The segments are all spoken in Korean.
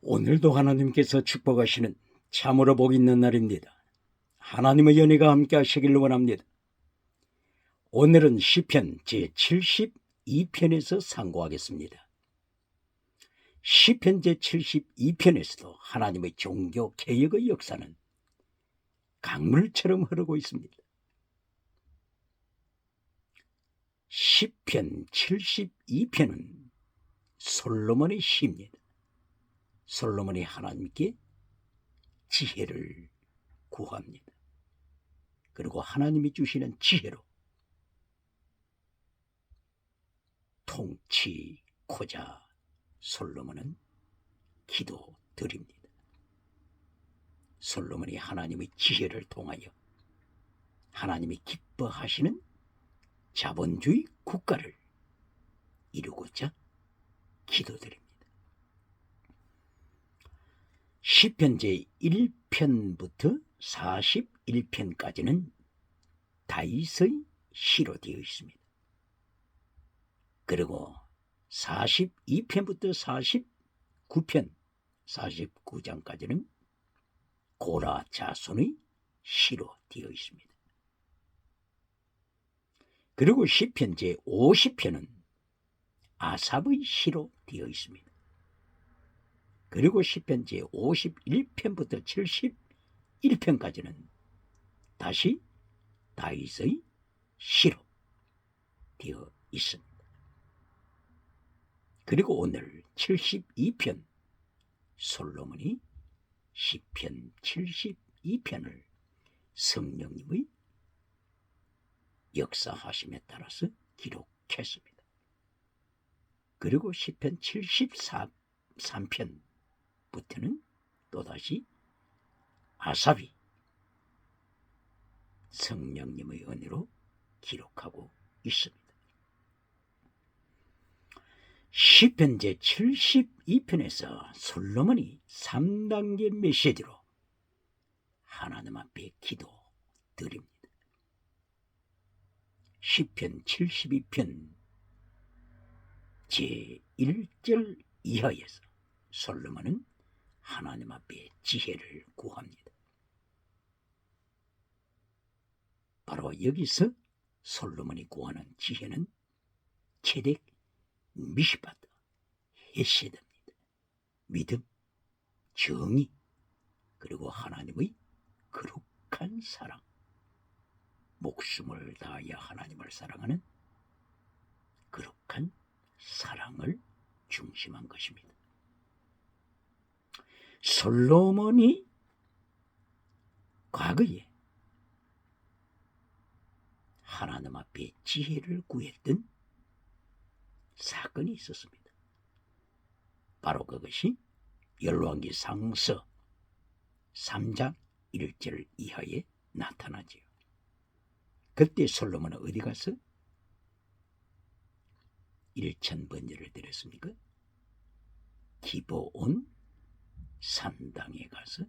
오늘도 하나님께서 축복하시는 참으로 복 있는 날입니다. 하나님의 연혜가 함께 하시길 원합니다. 오늘은 시편 제72편에서 상고하겠습니다. 시편 제72편에서도 하나님의 종교 개혁의 역사는 강물처럼 흐르고 있습니다. 시편 72편은 솔로몬의 시입니다. 솔로몬이 하나님께 지혜를 구합니다. 그리고 하나님이 주시는 지혜로 통치코자 솔로몬은 기도드립니다. 솔로몬이 하나님의 지혜를 통하여 하나님이 기뻐하시는 자본주의 국가를 이루고자 기도드립니다. 시편 제1편부터 41편까지는 다윗의 시로 되어 있습니다. 그리고 42편부터 49편, 49장까지는 고라 자손의 시로 되어 있습니다. 그리고 시편 제50편은 아삽의 시로 되어 있습니다. 그리고 시편 제51편부터 71편까지는 다시 다윗의 시로 되어 있습니다. 그리고 오늘 72편 솔로몬이 시편 72편을 성령님의 역사하심에 따라서 기록했습니다. 그리고 시편 73편부터는 또다시 아삽이 성령님의 은혜로 기록하고 있습니다. 시편 제72편에서 솔로몬이 3단계 메시지로 하나님 앞에 기도드립니다. 시편 72편 제1절 이하에서 솔로몬은 하나님 앞에 지혜를 구합니다. 바로 여기서 솔로몬이 구하는 지혜는 체덱, 미시바트, 헤세드입니다. 믿음, 정의, 그리고 하나님의 거룩한 사랑, 목숨을 다하여 하나님을 사랑하는 거룩한 사랑을 중심한 것입니다. 솔로몬이 과거에 하나님 앞에 지혜를 구했던 사건이 있었습니다. 바로 그것이 열왕기 상서 3장 1절 이하에 나타나지요. 그때 솔로몬은 어디 가서 1000번제를 드렸습니까? 기브온 산당에 가서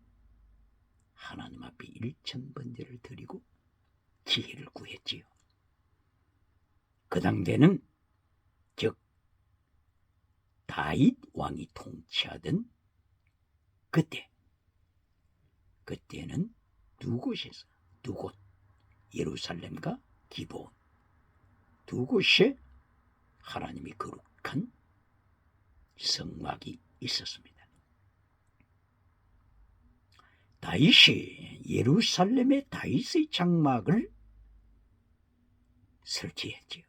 하나님 앞에 1000번제를 드리고 지혜를 구했지요. 그 당대는 즉 다윗 왕이 통치하던 그때는 두 곳에서 두 곳, 예루살렘과 기브온 두 곳에 하나님의 거룩한 성막이 있었습니다. 다윗이 예루살렘에 다윗의 장막을 설치했지요.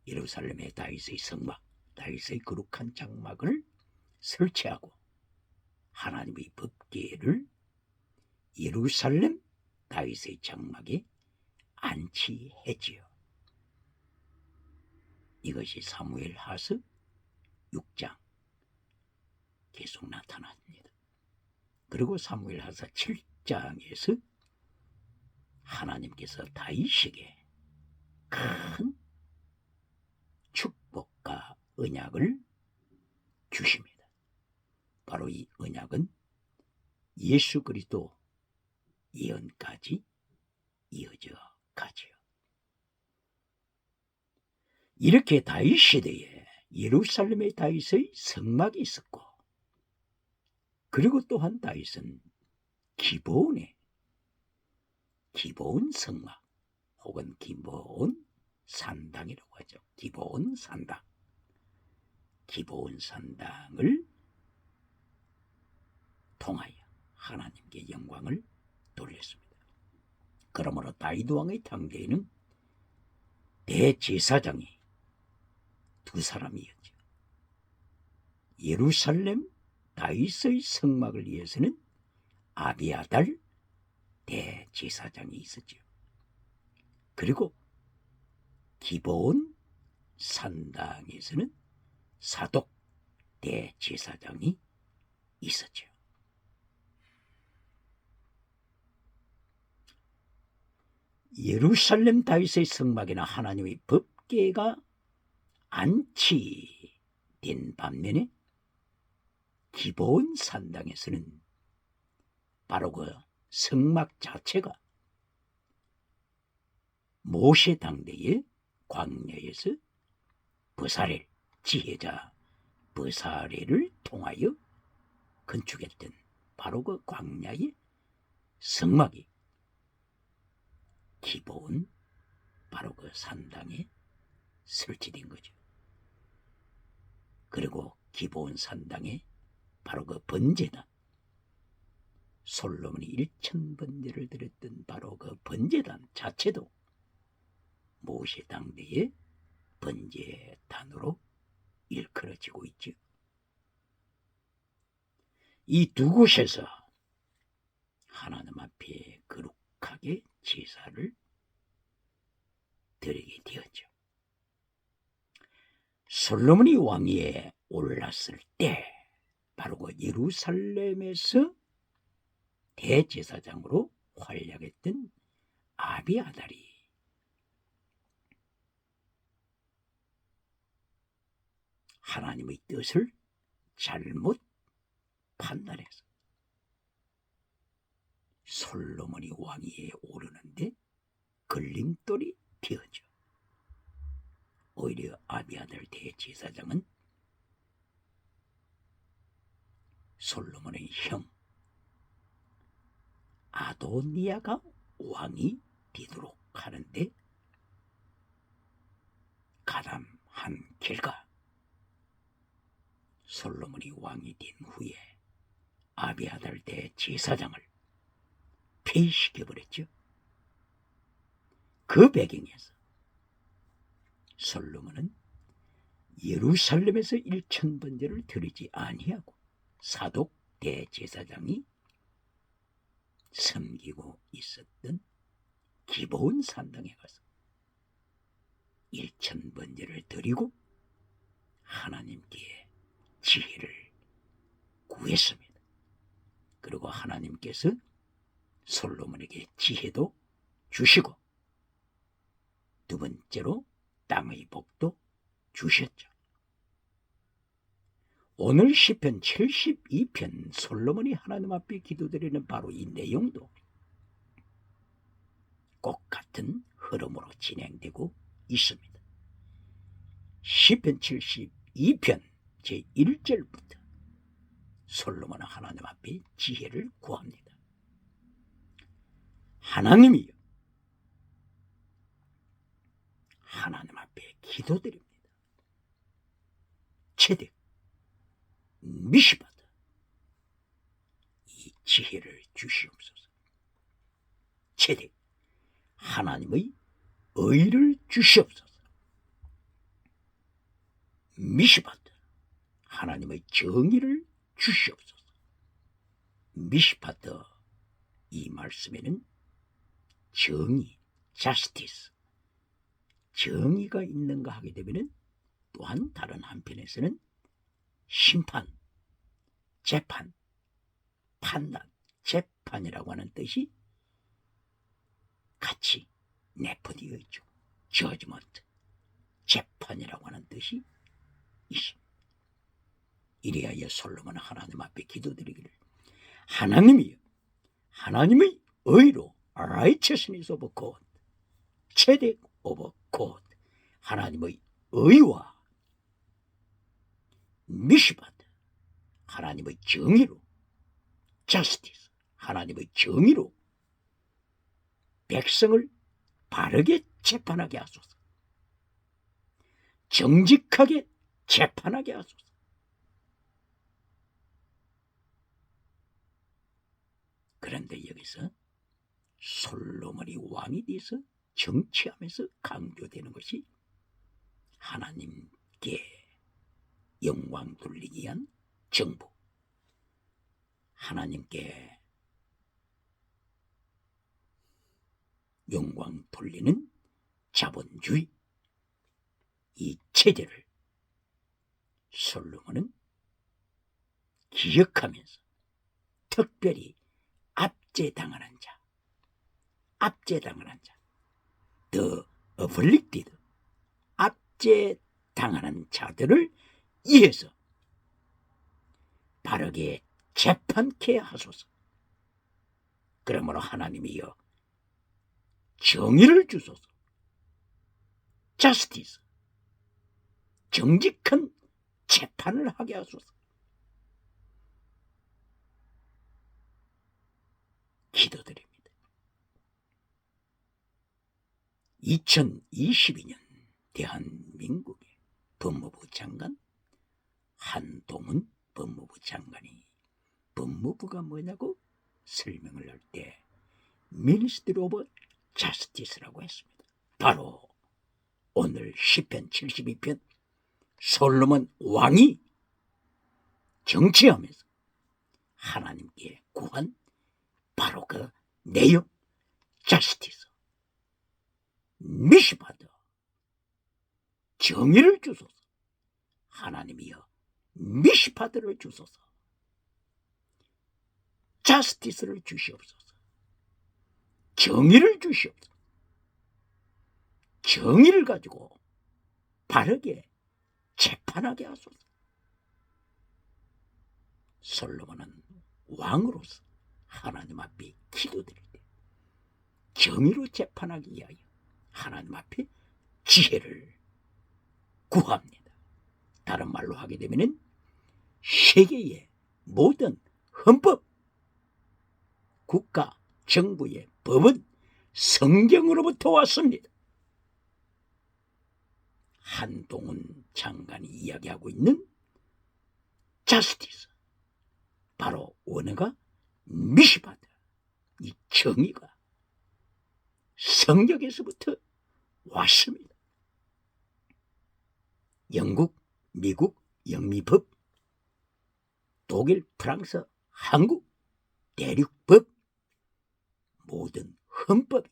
예루살렘에 다윗의 성막, 다윗의 거룩한 장막을 설치하고 하나님의 법궤를 예루살렘 다윗의 장막에 안치했지요. 이것이 사무엘하서 6장 계속 나타납니다. 그리고 사무엘하서 7장에서 하나님께서 다윗에게 큰 축복과 언약을 주십니다. 바로 이 언약은 예수 그리스도 예언까지 이어져 가지요. 이렇게 다윗 시대에 예루살렘의 다윗의 성막이 있었고 그리고 또한 다윗은 기브온의 기브온 성막 혹은 기브온 산당이라고 하죠. 기브온 산당. 기브온 산당을 통하여 하나님께 영광을 돌렸습니다. 그러므로 다윗 왕의 당대에는 대제사장이 두 사람이었죠. 예루살렘 다윗의 성막을 위해서는 아비아달 대제사장이 있었죠. 그리고 기브온 산당에서는 사독 대제사장이 있었죠. 예루살렘 다윗의 성막에는 하나님의 법궤가 안치된 반면에 기브온 산당에서는 바로 그 성막 자체가 모세 당대의 광야에서 버사렐 지혜자 버사렐을 통하여 건축했던 바로 그 광야의 성막이 기브온 바로 그 산당에 설치된 거죠. 그리고 기브온 산당에 바로 그 번제단 솔로몬이 1000번제를 드렸던 바로 그 번제단 자체도 모세 당대의 번제단으로 일컬어지고 있죠. 이 두 곳에서 하나님 앞에 거룩하게 제사를 드리게 되었죠. 솔로몬이 왕위에 올랐을 때 바로 그 예루살렘에서 대제사장으로 활약했던 아비아달이 하나님의 뜻을 잘못 판단해서 솔로몬이 왕위에 오르는데 걸림돌이 되었죠. 오히려 아비아달 대제사장은 솔로몬의 형 아도니아가 왕이 되도록 하는데 가담한 결과 솔로몬이 왕이 된 후에 아비아달 대제사장을 폐위시켜버렸죠. 그 배경에서 솔로몬은 예루살렘에서 1000번제를 드리지 아니하고 사독 대제사장이 섬기고 있었던 기브온 산당에 가서 1000번제를 드리고 하나님께 지혜를 구했습니다. 그리고 하나님께서 솔로몬에게 지혜도 주시고 두 번째로 땅의 복도 주셨죠. 오늘 시편 72편 솔로몬이 하나님 앞에 기도드리는 바로 이 내용도 똑같은 흐름으로 진행되고 있습니다. 시편 72편 제1절부터 솔로몬은 하나님 앞에 지혜를 구합니다. 하나님이여, 하나님 앞에 기도드립니다. 체득 미시바다 이 지혜를 주시옵소서. 체득 하나님의 의를 주시옵소서. 미시바다 하나님의 정의를 주시옵소서. 미시바다 이 말씀에는 정의, justice, 정의가 있는가 하게 되면 또한 다른 한편에서는 심판, 재판, 판단, 재판이라고 하는 뜻이 같이 내포되어 있죠. judgment, 재판이라고 하는 뜻이 있습니다. 이래야 솔로몬은 하나님 앞에 기도드리기를 하나님이여, 하나님의 의로 righteousness of God, 체득 of God, 하나님의 의와 미시바드 하나님의 정의로 justice, 하나님의 정의로 백성을 바르게 재판하게 하소서. 정직하게 재판하게 하소서. 그런데 여기서 솔로몬이 왕이 돼서 정치하면서 강조되는 것이 하나님께 영광 돌리기 위한 정부, 하나님께 영광 돌리는 자본주의, 이 체제를 솔로몬은 기억하면서 특별히 압제당하는 자, the afflicted, 압제당하는 자들을 위해서 바르게 재판케 하소서. 그러므로 하나님이여 정의를 주소서. justice, 정직한 재판을 하게 하소서. 기도드립니다. 2022년 대한민국의 법무부 장관 한동훈 법무부 장관이 법무부가 뭐냐고 설명을 할 때 Ministry of Justice라고 했습니다. 바로 오늘 시편 72편 솔로몬 왕이 정치하면서 하나님께 구한 바로 그 내용, justice, 미시파드, 정의를 주소서. 하나님이여 미시파드를 주소서. justice를 주시옵소서. 정의를 주시옵소서. 정의를 가지고 바르게 재판하게 하소서. 솔로몬은 왕으로서 하나님 앞에 기도드릴 때 정의로 재판하기 위하여 하나님 앞에 지혜를 구합니다. 다른 말로 하게 되면 세계의 모든 헌법, 국가, 정부의 법은 성경으로부터 왔습니다. 한동훈 장관이 이야기하고 있는 justice, 바로 원어가 미시바드, 이 정의가 성경에서부터 왔습니다. 영국, 미국, 영미법, 독일, 프랑스, 한국, 대륙법, 모든 헌법이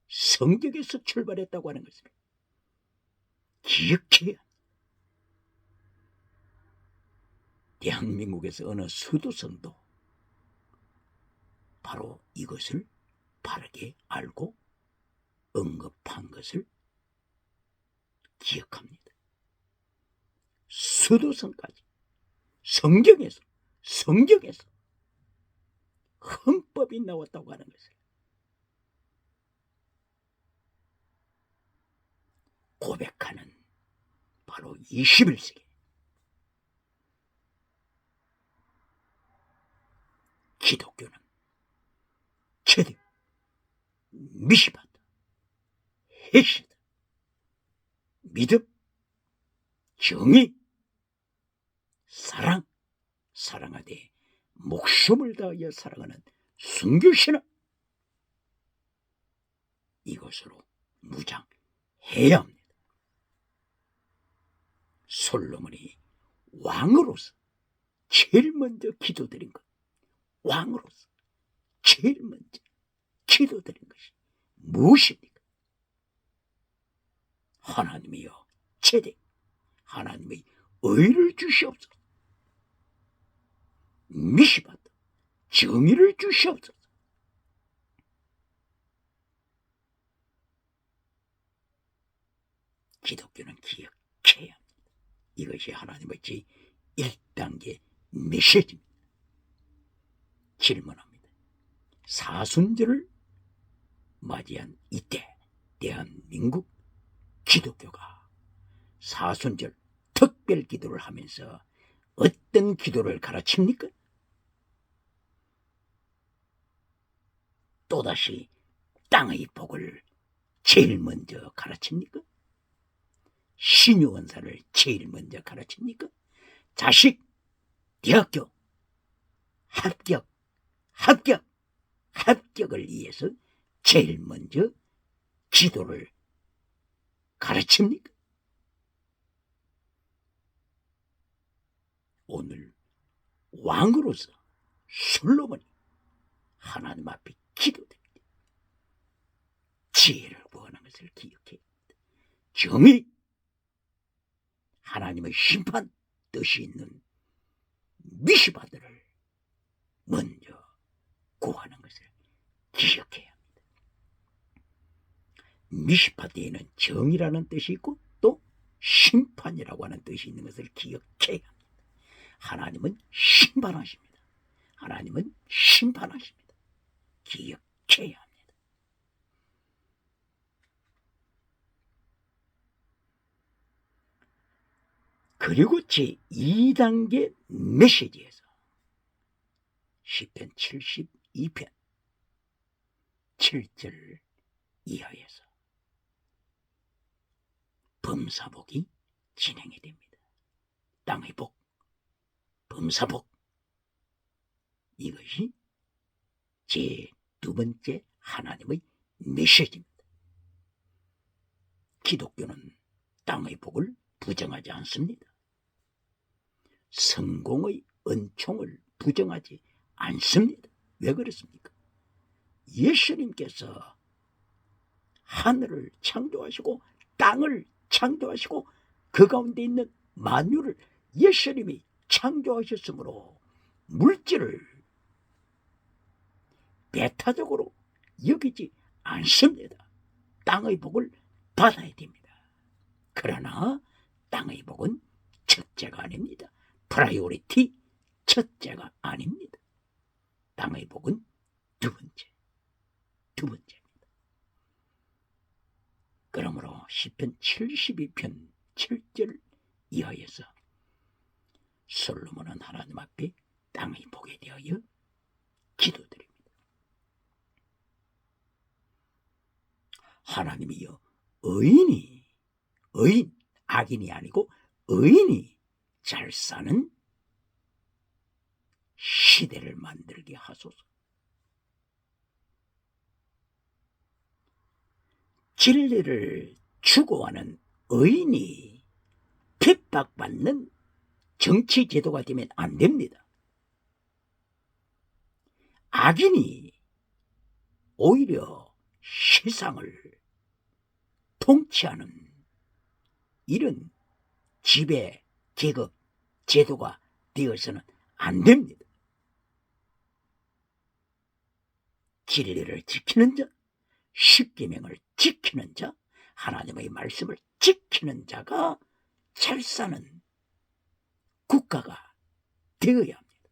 성경에서 출발했다고 하는 것을 기억해야. 대한민국에서 어느 수도성도 바로 이것을 바르게 알고 언급한 것을 기억합니다. 수도성까지 성경에서 헌법이 나왔다고 하는 것을 고백하는 바로 21세기 기독교는 체득, 미시바드, 해시드, 믿음, 정의, 사랑하되 목숨을 다하여 사랑하는 순교신앙, 이것으로 무장해야 합니다. 솔로몬이 왕으로서 제일 먼저 기도드린 것, 왕으로서 제일 먼저 기도드린 것이 무엇입니까? 하나님이여 제대, 하나님의 의를 주시옵소서. 미시바드, 정의를 주시옵소서. 기독교는 기억해야 합니다. 이것이 하나님의 제1단계 메시지입니다. 질문합니다. 사순절을 맞이한 이때 대한민국 기독교가 사순절 특별 기도를 하면서 어떤 기도를 가르칩니까? 또다시 땅의 복을 제일 먼저 가르칩니까? 신유원사를 제일 먼저 가르칩니까? 자식 대학교 합격을 위해서 제일 먼저 기도를 가르칩니까? 오늘 왕으로서 솔로몬이 하나님 앞에 기도됩니다. 지혜를 구하는 것을 기억해야 합니다. 정의, 하나님의 심판 뜻이 있는 미시바들을 먼저 구하는 것을 기억해야 합니다. 미시바드에는 정의라는 뜻이 있고 또 심판이라고 하는 뜻이 있는 것을 기억해야 합니다. 하나님은 심판하십니다. 하나님은 심판하십니다. 기억해야 합니다. 그리고 제2단계 메시지에서 시편 72편 7절 이하에서 범사복이 진행이 됩니다. 땅의 복, 범사복, 이것이 제2번째 하나님의 메시지입니다. 기독교는 땅의 복을 부정하지 않습니다. 성공의 은총을 부정하지 않습니다. 왜 그렇습니까? 예수님께서 하늘을 창조하시고 땅을 창조하시고 그 가운데 있는 만유를 예수님이 창조하셨으므로 물질을 배타적으로 여기지 않습니다. 땅의 복을 받아야 됩니다. 그러나 땅의 복은 첫째가 아닙니다. 프라이오리티 첫째가 아닙니다. 땅의 복은 두 번째입니다. 그러므로 시편 72편 7절 이하에서 솔로몬은 하나님 앞에 땅의 복에 대하여 기도드립니다. 하나님이여, 악인이 아니고 의인이 잘 사는 시대를 만들게 하소서. 진리를 추구하는 의인이 핍박받는 정치 제도가 되면 안 됩니다. 악인이 오히려 세상을 통치하는 이런 지배, 계급, 제도가 되어서는 안 됩니다. 진리를 지키는 자, 십계명을 지키는 자, 하나님의 말씀을 지키는 자가 잘 사는 국가가 되어야 합니다.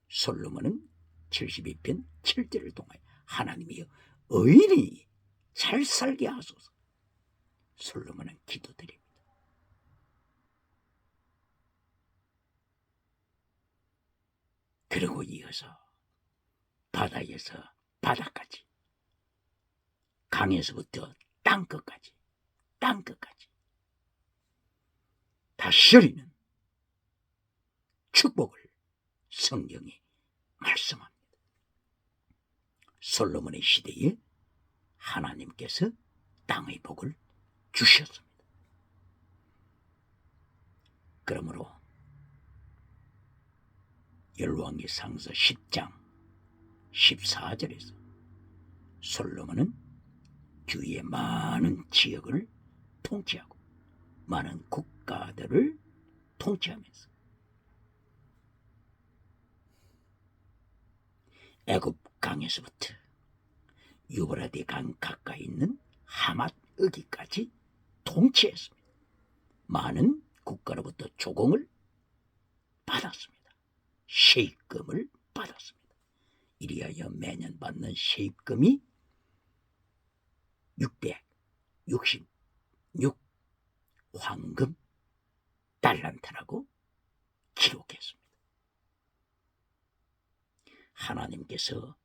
솔로몬은 72편 7절을 통하여 하나님이여, 의인이 잘 살게 하소서. 솔로몬은 기도드립니다. 그리고 이어서 바다에서 바다까지, 강에서부터 땅끝까지 다스리는 축복을 성경이 말씀합니다. 솔로몬의 시대에 하나님께서 땅의 복을 주셨습니다. 그러므로 열왕기상서 10장 14절에서 솔로몬은 주위의 많은 지역을 통치하고 많은 국가들을 통치하면서 애굽 강에서부터 유브라데 강 가까이 있는 하맛 어기까지 통치했습니다. 많은 국가로부터 조공을 받았습니다. 세입금을 받았습니다. 이리하여 매년 받는 세입금이 666 황금 달란트라고 기록했습니다. 하나님께서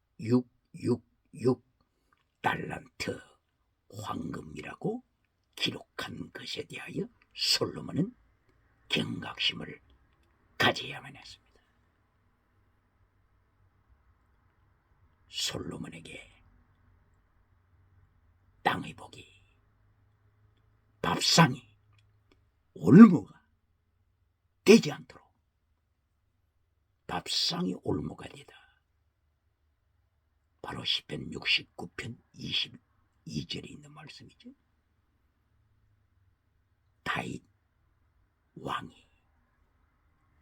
달란트 황금이라고 기록한 것에 대하여 솔로몬은 경각심을 가져야만 했습니다. 솔로몬에게 땅의 복이, 밥상이, 올무가 되지 않도록, 밥상이 올무가 되다. 바로 시편 69편 22절에 있는 말씀이죠. 다윗 왕이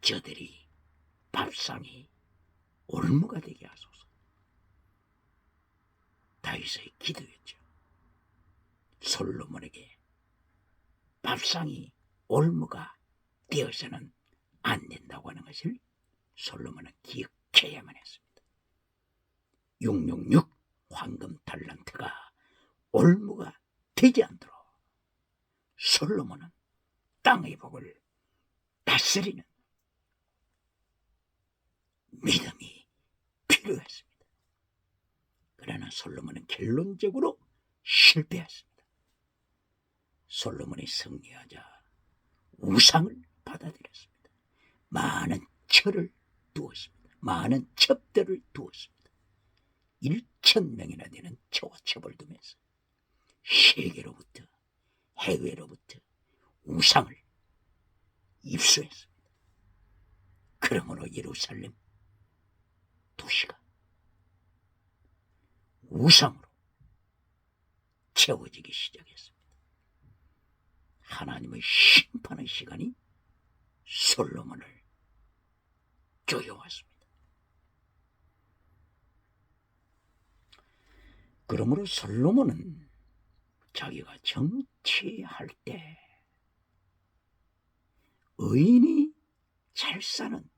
저들이 밥상이 올무가 되게 하소서. 다윗의 기도였죠. 솔로몬에게 밥상이 올무가 되어서는 안 된다고 하는 것을 솔로몬은 기억해야만 했습니다. 666 황금 달란트가 올무가 되지 않도록 솔로몬은 땅의 복을 다스리는 믿음이 필요했습니다. 그러나 솔로몬은 결론적으로 실패했습니다. 솔로몬이 승리하자 우상을 받아들였습니다. 많은 철을 두었습니다. 많은 첩들을 두었습니다. 1,000명이나 되는 처와 첩을 두면서 세계로부터 해외로부터 우상을 입수했습니다. 그러므로 예루살렘 도시가 우상으로 채워지기 시작했습니다. 하나님의 심판의 시간이 솔로몬을 조여왔습니다. 그러므로 솔로몬은 자기가 정치할 때 의인이 잘 사는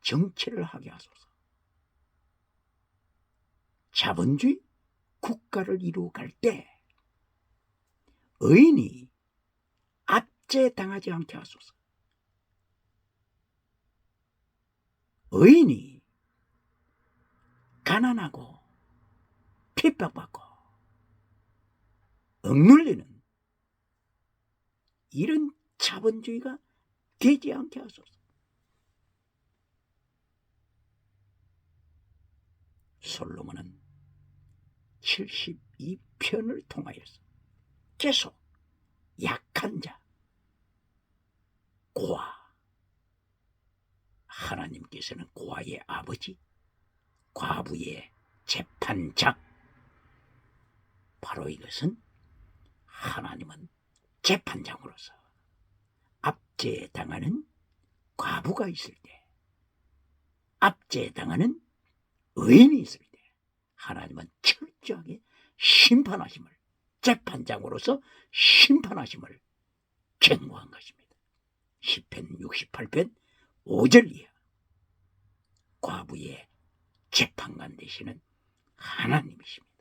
정치를 하게 하소서. 자본주의 국가를 이루어갈 때 의인이 압제당하지 않게 하소서. 의인이 가난하고 핍박받고 억눌리는 이런 자본주의가 되지 않게 하소서. 솔로몬은 72편을 통하여서 계속 약한 자, 고아, 하나님께서는 고아의 아버지, 과부의 재판장, 바로 이것은 하나님은 재판장으로서 압제당하는 과부가 있을 때, 압제당하는 의인이 있을 때 하나님은 철저하게 심판하심을, 재판장으로서 심판하심을 경고한 것입니다. 시편 68편 5절 이하 과부의 재판관 되시는 하나님이십니다.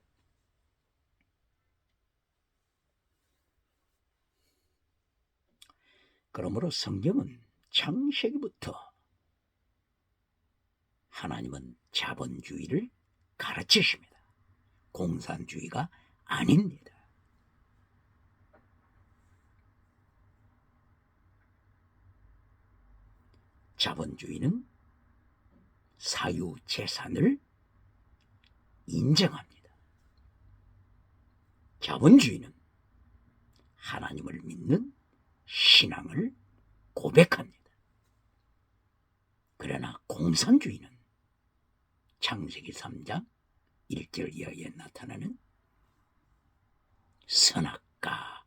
그러므로 성경은 창세기부터 하나님은 자본주의를 가르치십니다. 공산주의가 아닙니다. 자본주의는 사유재산을 인정합니다. 자본주의는 하나님을 믿는 신앙을 고백합니다. 그러나 공산주의는 창세기 3장 1절 이하에 나타나는 선악과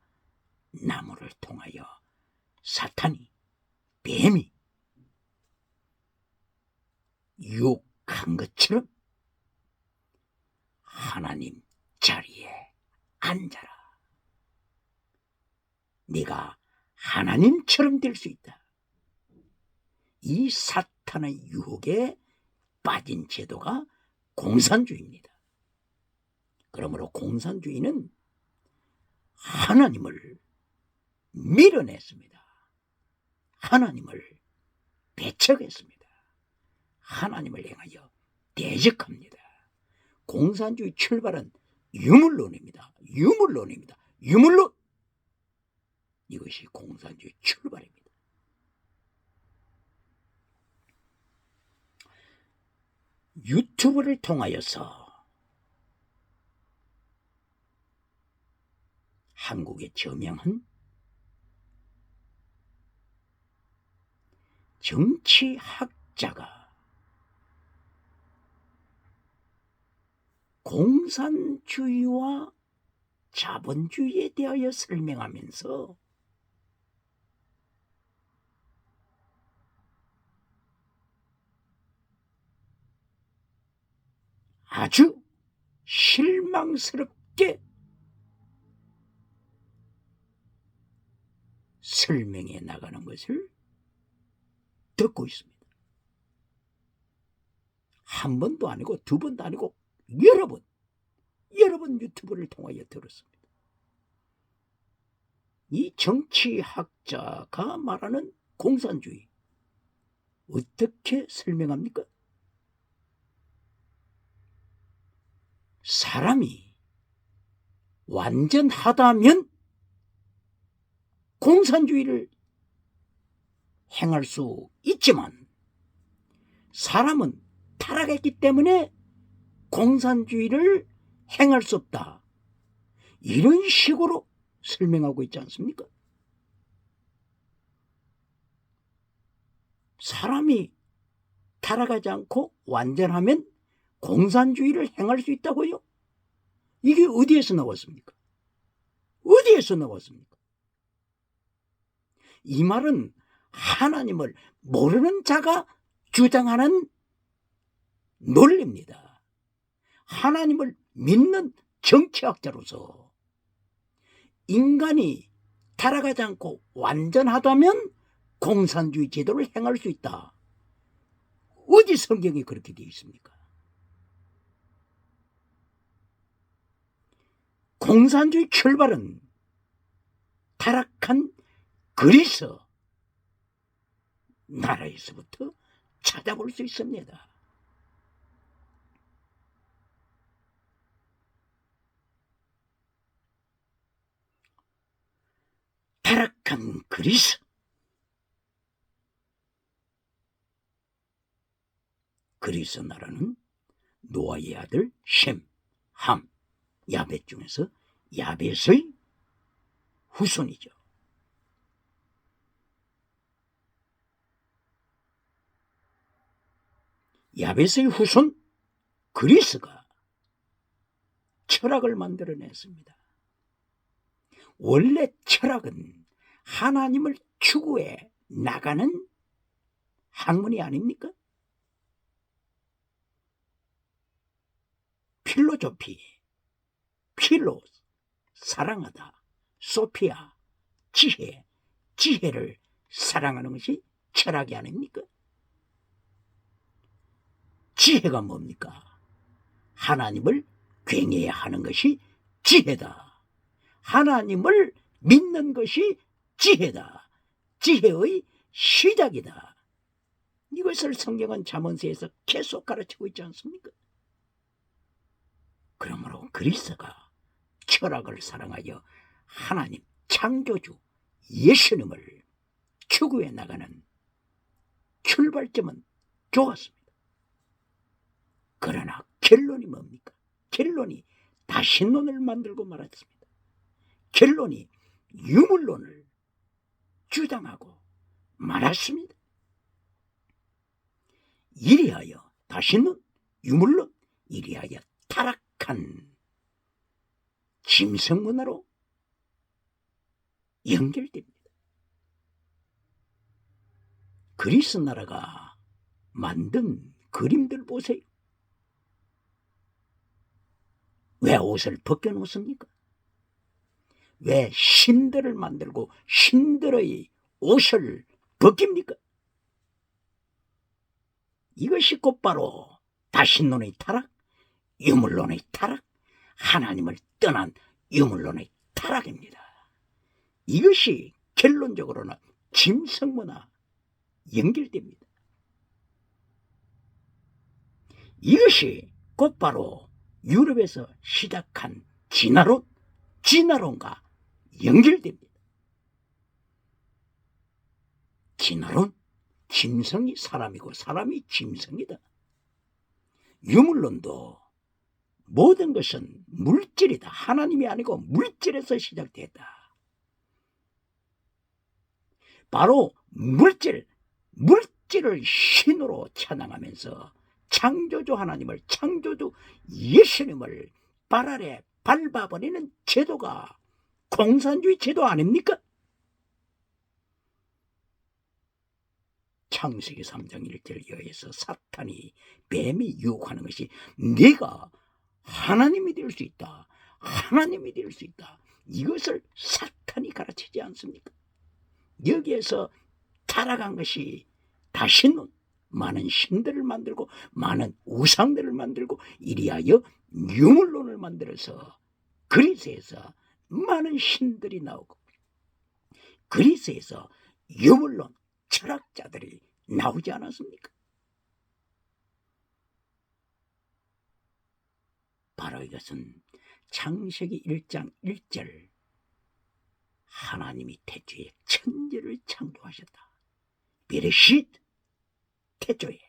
나무를 통하여 사탄이, 뱀이 유혹한 것처럼 하나님 자리에 앉아라. 네가 하나님처럼 될 수 있다. 이 사탄의 유혹에 빠진 제도가 공산주의입니다. 그러므로 공산주의는 하나님을 밀어냈습니다. 하나님을 배척했습니다. 하나님을 향하여 대적합니다. 공산주의 출발은 유물론입니다. 유물론입니다. 유물론. 이것이 공산주의 출발입니다. 유튜브를 통하여서 한국의 저명한 정치학자가 공산주의와 자본주의에 대하여 설명하면서 아주 실망스럽게 설명해 나가는 것을 듣고 있습니다. 한 번도 아니고 두 번도 아니고 여러 번 유튜브를 통하여 들었습니다. 이 정치학자가 말하는 공산주의 어떻게 설명합니까? 사람이 완전하다면 공산주의를 행할 수 있지만 사람은 타락했기 때문에 공산주의를 행할 수 없다. 이런 식으로 설명하고 있지 않습니까? 사람이 타락하지 않고 완전하면 공산주의를 행할 수 있다고요? 이게 어디에서 나왔습니까? 어디에서 나왔습니까? 이 말은 하나님을 모르는 자가 주장하는 논리입니다. 하나님을 믿는 정치학자로서 인간이 타락하지 않고 완전하다면 공산주의 제도를 행할 수 있다. 어디 성경에 그렇게 되어 있습니까? 공산주의 출발은 타락한 그리스 나라에서부터 찾아볼 수 있습니다. 타락한 그리스. 그리스 나라는 노아의 아들 셈, 함, 야벳 중에서 야벳의 후손이죠. 야벳의 후손 그리스가 철학을 만들어냈습니다. 원래 철학은 하나님을 추구해 나가는 학문이 아닙니까? 필로조피, 필로, 사랑하다, 소피아, 지혜, 지혜를 사랑하는 것이 철학이 아닙니까? 지혜가 뭡니까? 하나님을 경외해야 하는 것이 지혜다. 하나님을 믿는 것이 지혜다. 지혜의 시작이다. 이것을 성경은 잠언서에서 계속 가르치고 있지 않습니까? 그러므로 그리스가 철학을 사랑하여 하나님 창조주 예수님을 추구해 나가는 출발점은 좋았습니다. 그러나 결론이 뭡니까? 결론이 다신론을 만들고 말았습니다. 결론이 유물론을 주장하고 말았습니다. 이리하여 다신론, 유물론, 이리하여 타락한 짐승문화로 연결됩니다. 그리스 나라가 만든 그림들 보세요. 왜 옷을 벗겨놓습니까? 왜 신들을 만들고 신들의 옷을 벗깁니까? 이것이 곧바로 다신론의 타락, 유물론의 타락, 하나님을 떠난 유물론의 타락입니다. 이것이 결론적으로는 짐승문화 연결됩니다. 이것이 곧바로 유럽에서 시작한 진화론과 연결됩니다. 진화론, 짐승이 사람이고 사람이 짐승이다. 유물론도 모든 것은 물질이다. 하나님이 아니고 물질에서 시작됐다. 바로 물질을 신으로 찬양하면서 창조주 하나님을, 창조주 예수님을 발 아래 밟아버리는 제도가 공산주의 제도 아닙니까? 창세기 3장 1절 이하에서 사탄이, 뱀이 유혹하는 것이 네가 하나님이 될 수 있다, 하나님이 될 수 있다. 이것을 사탄이 가르치지 않습니까? 여기에서 타락한 것이 다시는 많은 신들을 만들고 많은 우상들을 만들고 이리하여 유물론을 만들어서 그리스에서 많은 신들이 나오고 그리스에서 유물론 철학자들이 나오지 않았습니까? 바로 이것은 창세기 1장 1절 하나님이 태초에 천지를 창조하셨다. 베레쉿, 태초에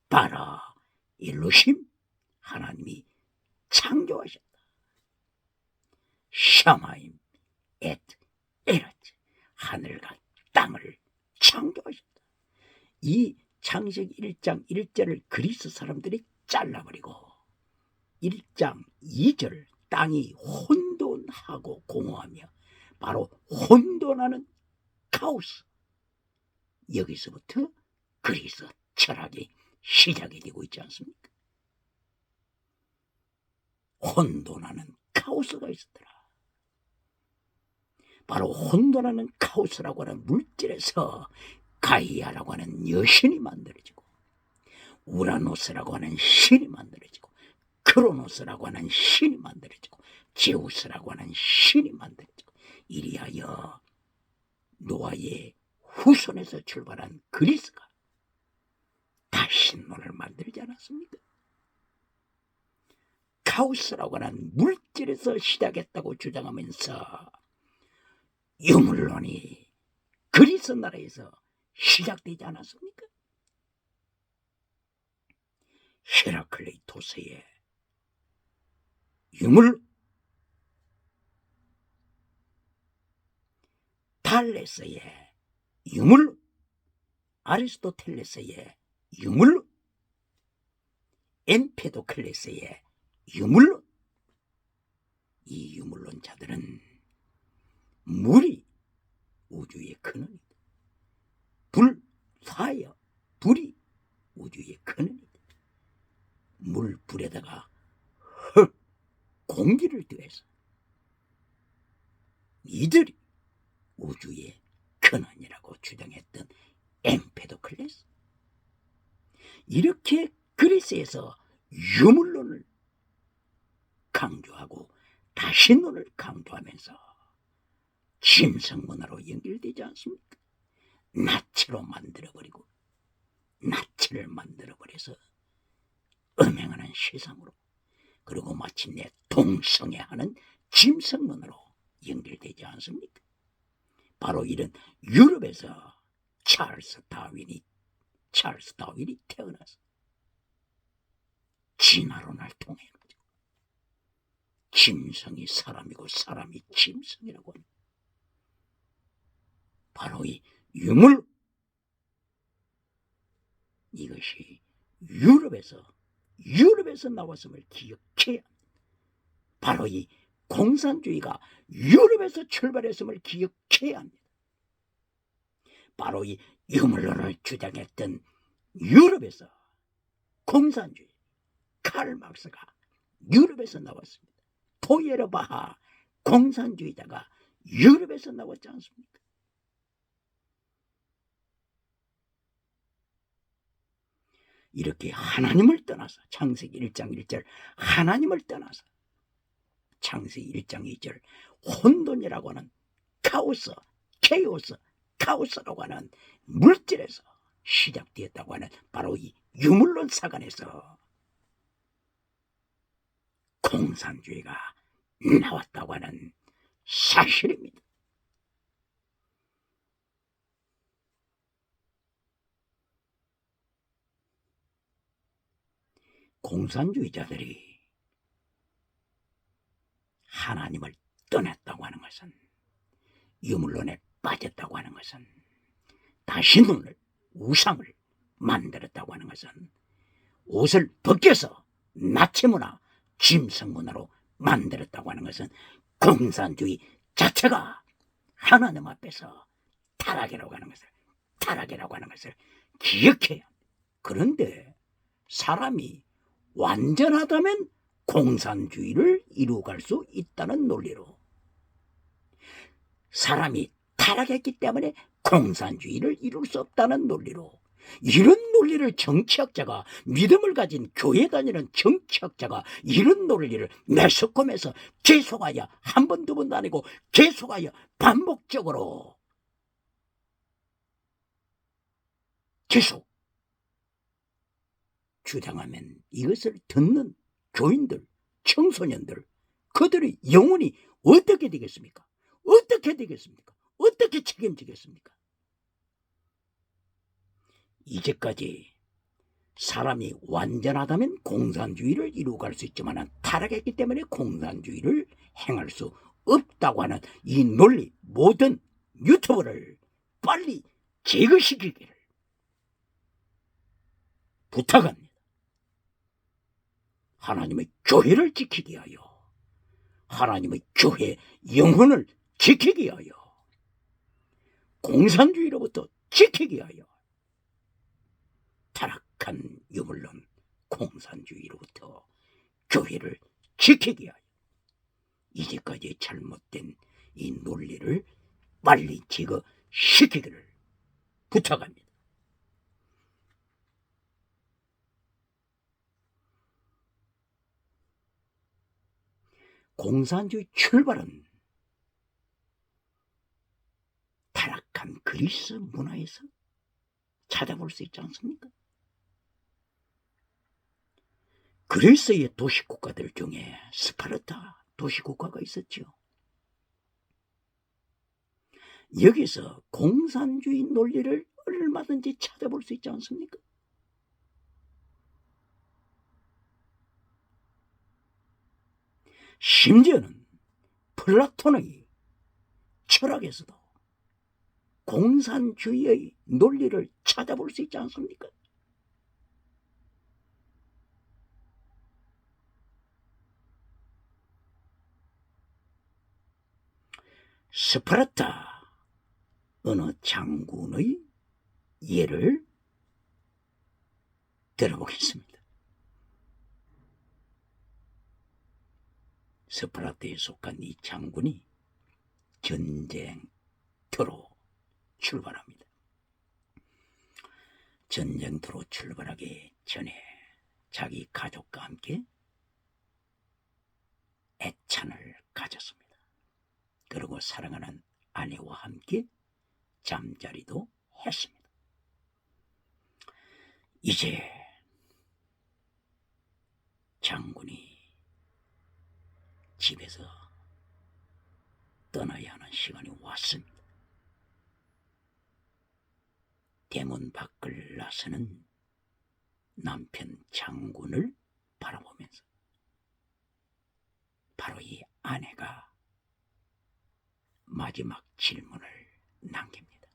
바라 일루심, 하나님이 창조하셨다. 샤마임 엣 에라츠, 하늘과 땅을 창조하셨다. 이 창세기 1장 1절을 그리스 사람들이 잘라버리고 1장 2절 땅이 혼돈하고 공허하며 바로 혼돈하는 카오스, 여기서부터 그리스 철학이 시작이 되고 있지 않습니까? 혼돈하는 카오스가 있었더라. 바로 혼돈하는 카오스라고 하는 물질에서 가이아라고 하는 여신이 만들어지고 우라노스라고 하는 신이 만들어지고 크로노스라고 하는 신이 만들어지고 제우스라고 하는 신이 만들어지고 이리하여 노아의 후손에서 출발한 그리스가 다 신론을 만들지 않았습니까? 카오스라고 하는 물질에서 시작했다고 주장하면서 유물론이 그리스 나라에서 시작되지 않았습니까? 헤라클레이토스의 유물, 탈레스의 유물, 아리스토텔레스의 유물, 엠페도클레스의 유물, 이 유물론자들은 물이 우주의 근원이다. 불, 사여, 불이 우주의 근원이다. 물, 불에다가 흙, 공기를 더해서 이들이 우주의 근원이라고 주장했던 엠페도클레스, 이렇게 그리스에서 유물론을 강조하고 다신론을 강조하면서 짐승문화로 연결되지 않습니까? 나치로 만들어버리고 나치를 만들어버려서 음행하는 세상으로, 그리고 마침내 동성애하는 짐승문화로 연결되지 않습니까? 바로 이런 유럽에서 찰스 다윈이 태어나서 진화론을 통해 가지고 짐승이 사람이고 사람이 짐승이라고 하는, 바로 이 유물, 이것이 유럽에서 나왔음을 기억해야 합니다. 바로 이 공산주의가 유럽에서 출발했음을 기억해야 합니다. 바로 이 유물론을 주장했던 유럽에서 공산주의, 칼 막스가 유럽에서 나왔습니다. 포예르바하 공산주의자가 유럽에서 나왔지 않습니까? 이렇게 하나님을 떠나서 창세기 1장 1절 하나님을 떠나서 창세기 1장 2절 혼돈이라고 하는 카오스, 케오스, 카오스라고 하는 물질에서 시작되었다고 하는 바로 이 유물론 사관에서 공산주의가 나왔다고 하는 사실입니다. 공산주의자들이 하나님을 떠났다고 하는 것은, 유물론에 빠졌다고 하는 것은, 다시 눈을 우상을 만들었다고 하는 것은, 옷을 벗겨서 나체문화, 짐승문화로 만들었다고 하는 것은 공산주의 자체가 하나님 앞에서 타락이라고 하는 것을 기억해야 합니다. 그런데 사람이 완전하다면 공산주의를 이루어갈 수 있다는 논리로, 사람이 타락했기 때문에 공산주의를 이룰 수 없다는 논리로, 이런 논리를 정치학자가, 믿음을 가진 교회 다니는 정치학자가 이런 논리를 매스컴에서 계속하여, 한 번 두 번도 아니고 계속하여 반복적으로 계속 주장하면, 이것을 듣는 교인들, 청소년들, 그들의 영혼이 어떻게 되겠습니까? 어떻게 되겠습니까? 어떻게 책임지겠습니까? 이제까지 사람이 완전하다면 공산주의를 이루어갈 수 있지만 타락했기 때문에 공산주의를 행할 수 없다고 하는 이 논리, 모든 유튜브를 빨리 제거시키기를 부탁합니다. 하나님의 교회를 지키기 위하여, 하나님의 교회 영혼을 지키기 위하여, 공산주의로부터 지키기 위하여, 타락한 유물론 공산주의로부터 교회를 지키기 위하여 이제까지 잘못된 이 논리를 빨리 제거시키기를 부탁합니다. 공산주의 출발은 타락한 그리스 문화에서 찾아볼 수 있지 않습니까? 그리스의 도시국가들 중에 스파르타 도시국가가 있었죠. 여기서 공산주의 논리를 얼마든지 찾아볼 수 있지 않습니까? 심지어는 플라톤의 철학에서도 공산주의의 논리를 찾아볼 수 있지 않습니까? 스파르타 어느 장군의 예를 들어보겠습니다. 스파르타에 속한 이 장군이 전쟁터로 출발합니다. 전쟁터로 출발하기 전에 자기 가족과 함께 애찬을 가졌습니다. 그리고 사랑하는 아내와 함께 잠자리도 했습니다. 이제 장군이 집에서 떠나야 하는 시간이 왔습니다. 대문 밖을 나서는 남편 장군을 바라보면서 바로 이 아내가 마지막 질문을 남깁니다.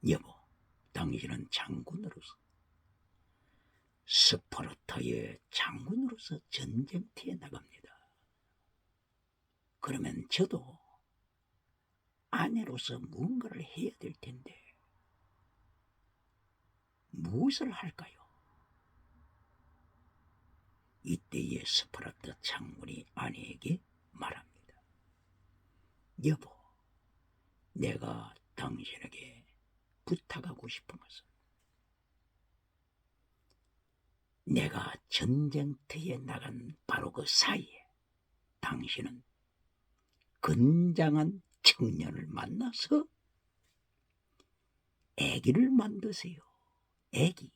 여보, 당신은 장군으로서, 스파르타의 장군으로서 전쟁터에 나갑니다. 그러면 저도 아내로서 무언가를 해야 될 텐데 무엇을 할까요? 이때의 스파르타 장군이 아내에게 말합니다. 여보, 내가 당신에게 부탁하고 싶은 것은, 내가 전쟁터에 나간 바로 그 사이에 당신은 건장한 청년을 만나서 아기를 만드세요. 아기,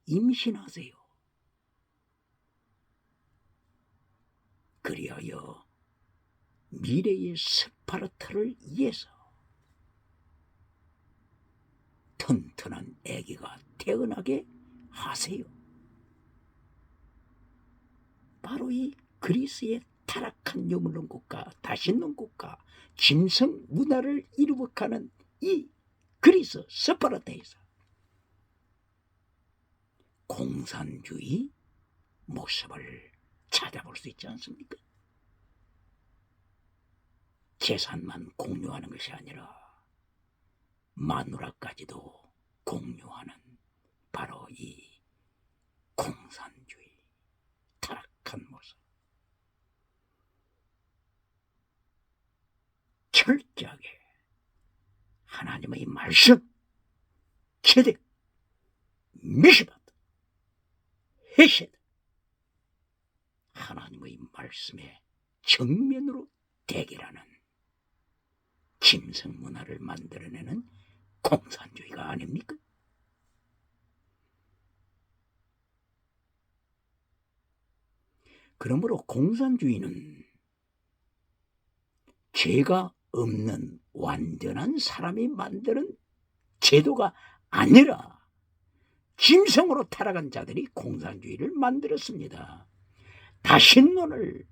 임신하세요. 그리하여 미래의 스파르타를 위해서 튼튼한 아기가 태어나게 하세요. 바로 이 그리스의 타락한 여물론 국가, 다신론 국가, 짐승 문화를 이루어가는 이 그리스 스파르타에서 공산주의 모습을 찾아볼 수 있지 않습니까? 재산만 공유하는 것이 아니라 마누라까지도 공유하는 바로 이 공산주의 타락한 모습. 철저하게 하나님의 말씀 체득 미시밭 헤셋 하나님의 말씀에 정면으로 대결하는 짐승 문화를 만들어내는 공산주의가 아닙니까? 그러므로 공산주의는 죄가 없는 완전한 사람이 만드는 제도가 아니라 짐승으로 타락한 자들이 공산주의를 만들었습니다. 다신론을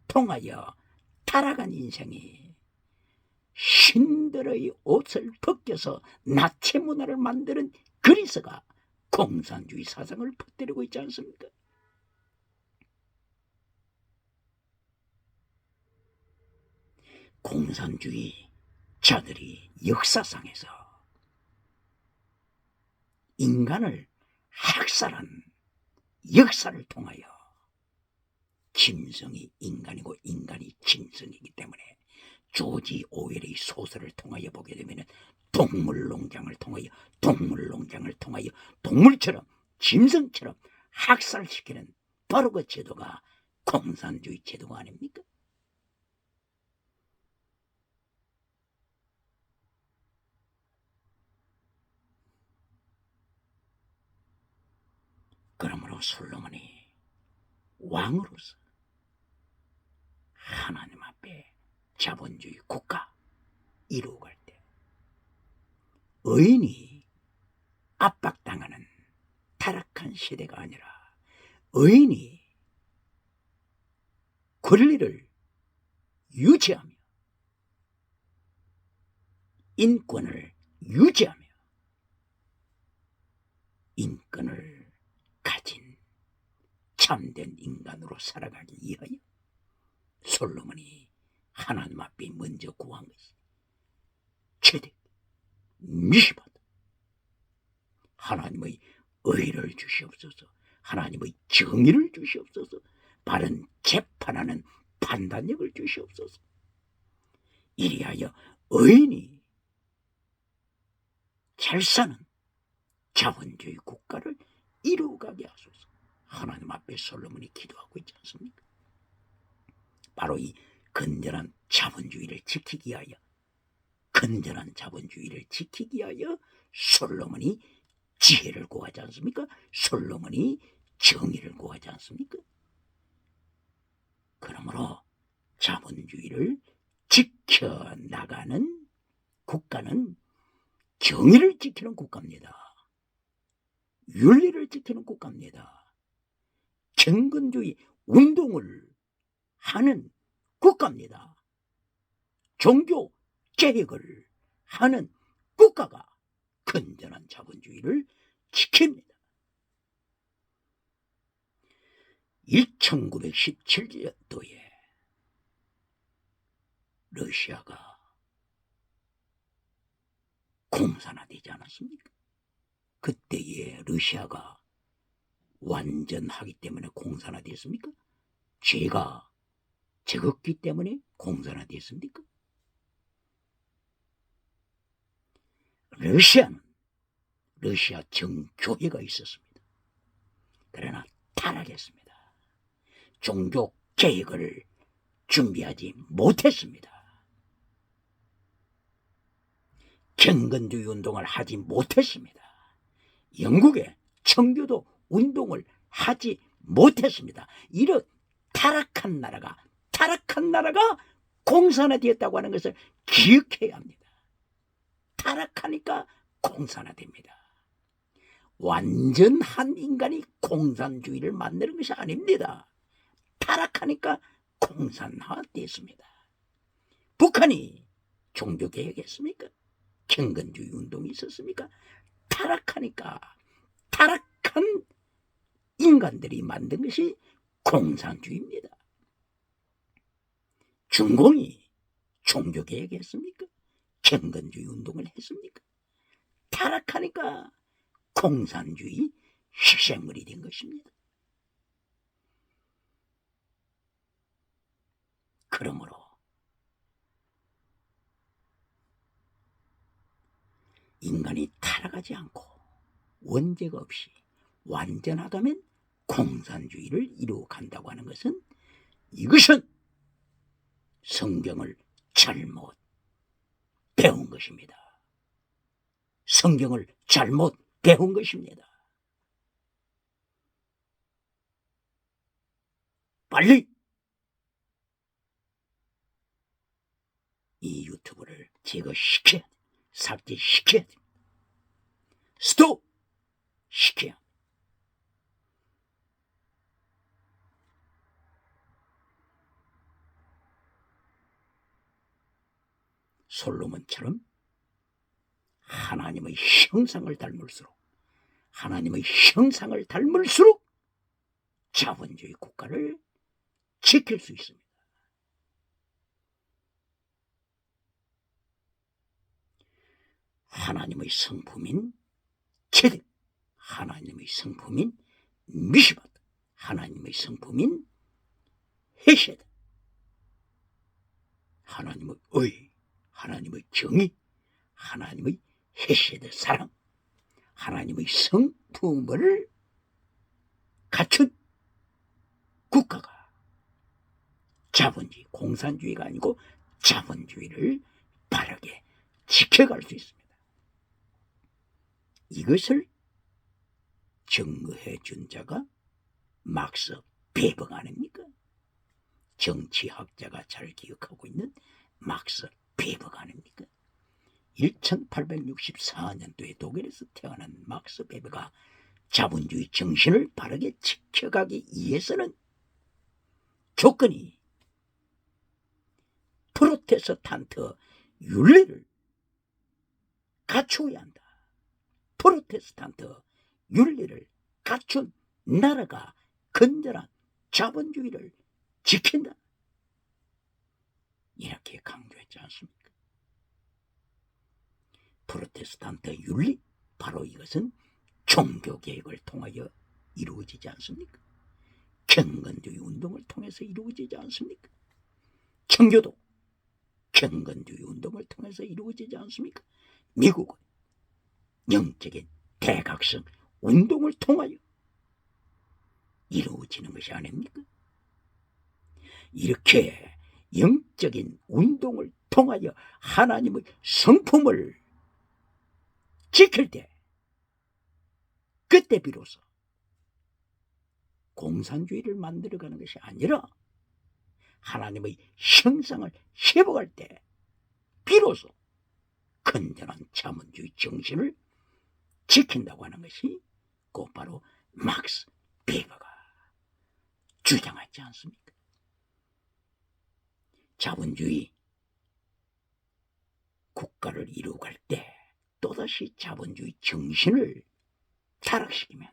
통하여 타락한 인생이 신들의 옷을 벗겨서 나체 문화를 만드는 그리스가 공산주의 사상을 퍼뜨리고 있지 않습니까? 공산주의 자들이 역사상에서 인간을 학살한 역사를 통하여 짐승이 인간이고 인간이 짐승이기 때문에 조지 오웰의 소설을 통하여 보게 되면 동물농장을 통하여 동물처럼 짐승처럼 학살시키는 바로 그 제도가 공산주의 제도가 아닙니까? 그러므로 솔로몬이 왕으로서 하나님 앞에 자본주의 국가 이루어갈 때 의인이 압박당하는 타락한 시대가 아니라 의인이 권리를 유지하며 인권을 유지하며 인권을 가진 참된 인간으로 살아가기 위하여 솔로몬이 하나님 앞에 먼저 구한 것이 체득 미시밭 하나님의 의를 주시옵소서, 하나님의 정의를 주시옵소서, 바른 재판하는 판단력을 주시옵소서. 이리하여 의인이 잘 사는 자본주의 국가를 이루어가게 하소서. 하나님 앞에 솔로몬이 기도하고 있지 않습니까? 바로 이 건전한 자본주의를 지키기 위하여 솔로몬이 지혜를 구하지 않습니까? 솔로몬이 정의를 구하지 않습니까? 그러므로 자본주의를 지켜나가는 국가는 정의를 지키는 국가입니다. 윤리를 지키는 국가입니다. 경건주의 운동을 하는 국가입니다. 종교 개혁을 하는 국가가 건전한 자본주의를 지킵니다. 1917년도에 러시아가 공산화되지 않았습니까? 그때에 러시아가 완전하기 때문에 공산화됐습니까? 죄가 적었기 때문에 공산화됐습니까? 러시아는 러시아 정교회가 있었습니다. 그러나 타락했습니다. 종교 개혁을 준비하지 못했습니다. 경건주의 운동을 하지 못했습니다. 영국의 청교도 운동을 하지 못했습니다. 이런 타락한 나라가 공산화되었다고 하는 것을 기억해야 합니다. 타락하니까 공산화됩니다. 완전한 인간이 공산주의를 만드는 것이 아닙니다. 타락하니까 공산화됐습니다. 북한이 종교개혁했습니까? 경건주의 운동이 있었습니까? 타락하니까 타락한 인간들이 만든 것이 공산주의입니다. 중공이 종교개혁했습니까? 경건주의 운동을 했습니까? 타락하니까 공산주의 희생물이 된 것입니다. 그러므로 인간이 타락하지 않고 원죄가 없이 완전하다면 공산주의를 이루어간다고 하는 것은 이것은 성경을 잘못 배운 것입니다. 성경을 잘못 배운 것입니다. 빨리 이 유튜브를 제거시켜야 돼. 삭제시켜야 돼. 스톱 시켜야 돼. 솔로몬처럼 하나님의 형상을 닮을수록 자본주의 국가를 지킬 수 있습니다. 하나님의 성품인 체득, 하나님의 성품인 미시밭, 하나님의 성품인 헤세드, 하나님의 의, 하나님의 정의, 하나님의 헤세드 사랑, 하나님의 성품을 갖춘 국가가 자본주의, 공산주의가 아니고 자본주의를 바르게 지켜갈 수 있습니다. 이것을 증거해 준 자가 막스 베버가 아닙니까? 정치학자가 잘 기억하고 있는 막스 베버가 아닙니까? 1864년도에 독일에서 태어난 막스 베버가 자본주의 정신을 바르게 지켜가기 위해서는 조건이 프로테스탄트 윤리를 갖추어야 한다. 프로테스탄트 윤리를 갖춘 나라가 건전한 자본주의를 지킨다. 이렇게 강조했지 않습니까? 프로테스탄트 윤리, 바로 이것은 종교개혁을 통하여 이루어지지 않습니까? 경건주의 운동을 통해서 이루어지지 않습니까? 청교도 경건주의 운동을 통해서 이루어지지 않습니까? 미국은 영적인 대각성 운동을 통하여 이루어지는 것이 아닙니까? 이렇게 영적인 운동을 통하여 하나님의 성품을 지킬 때, 그때 비로소 공산주의를 만들어가는 것이 아니라 하나님의 형상을 회복할 때 비로소 건전한 자본주의 정신을 지킨다고 하는 것이 곧바로 막스 베버가 주장하지 않습니까? 자본주의 국가를 이루어갈 때 또다시 자본주의 정신을 타락시키면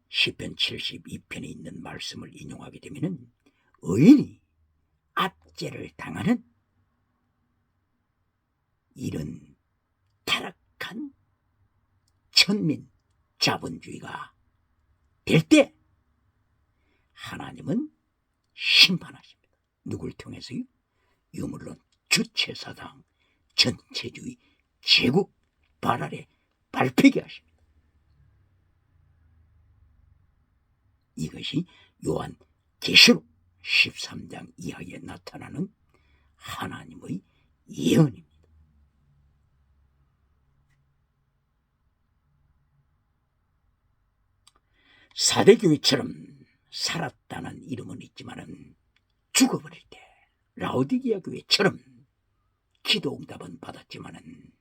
시편 72편에 있는 말씀을 인용하게 되면 의인이 압제를 당하는 이런 타락한 천민 자본주의가 될 때 하나님은 심판하십니다. 누굴 통해서요? 유물론 주체사당 전체주의 제국 발아래 밟히게 하십니다. 이것이 요한 계시록 13장 이하에 나타나는 하나님의 예언입니다. 사대교회처럼 살았다는 이름은 있지만은 죽어버릴 때 라오디게아 교회처럼 기도 응답은 받았지만은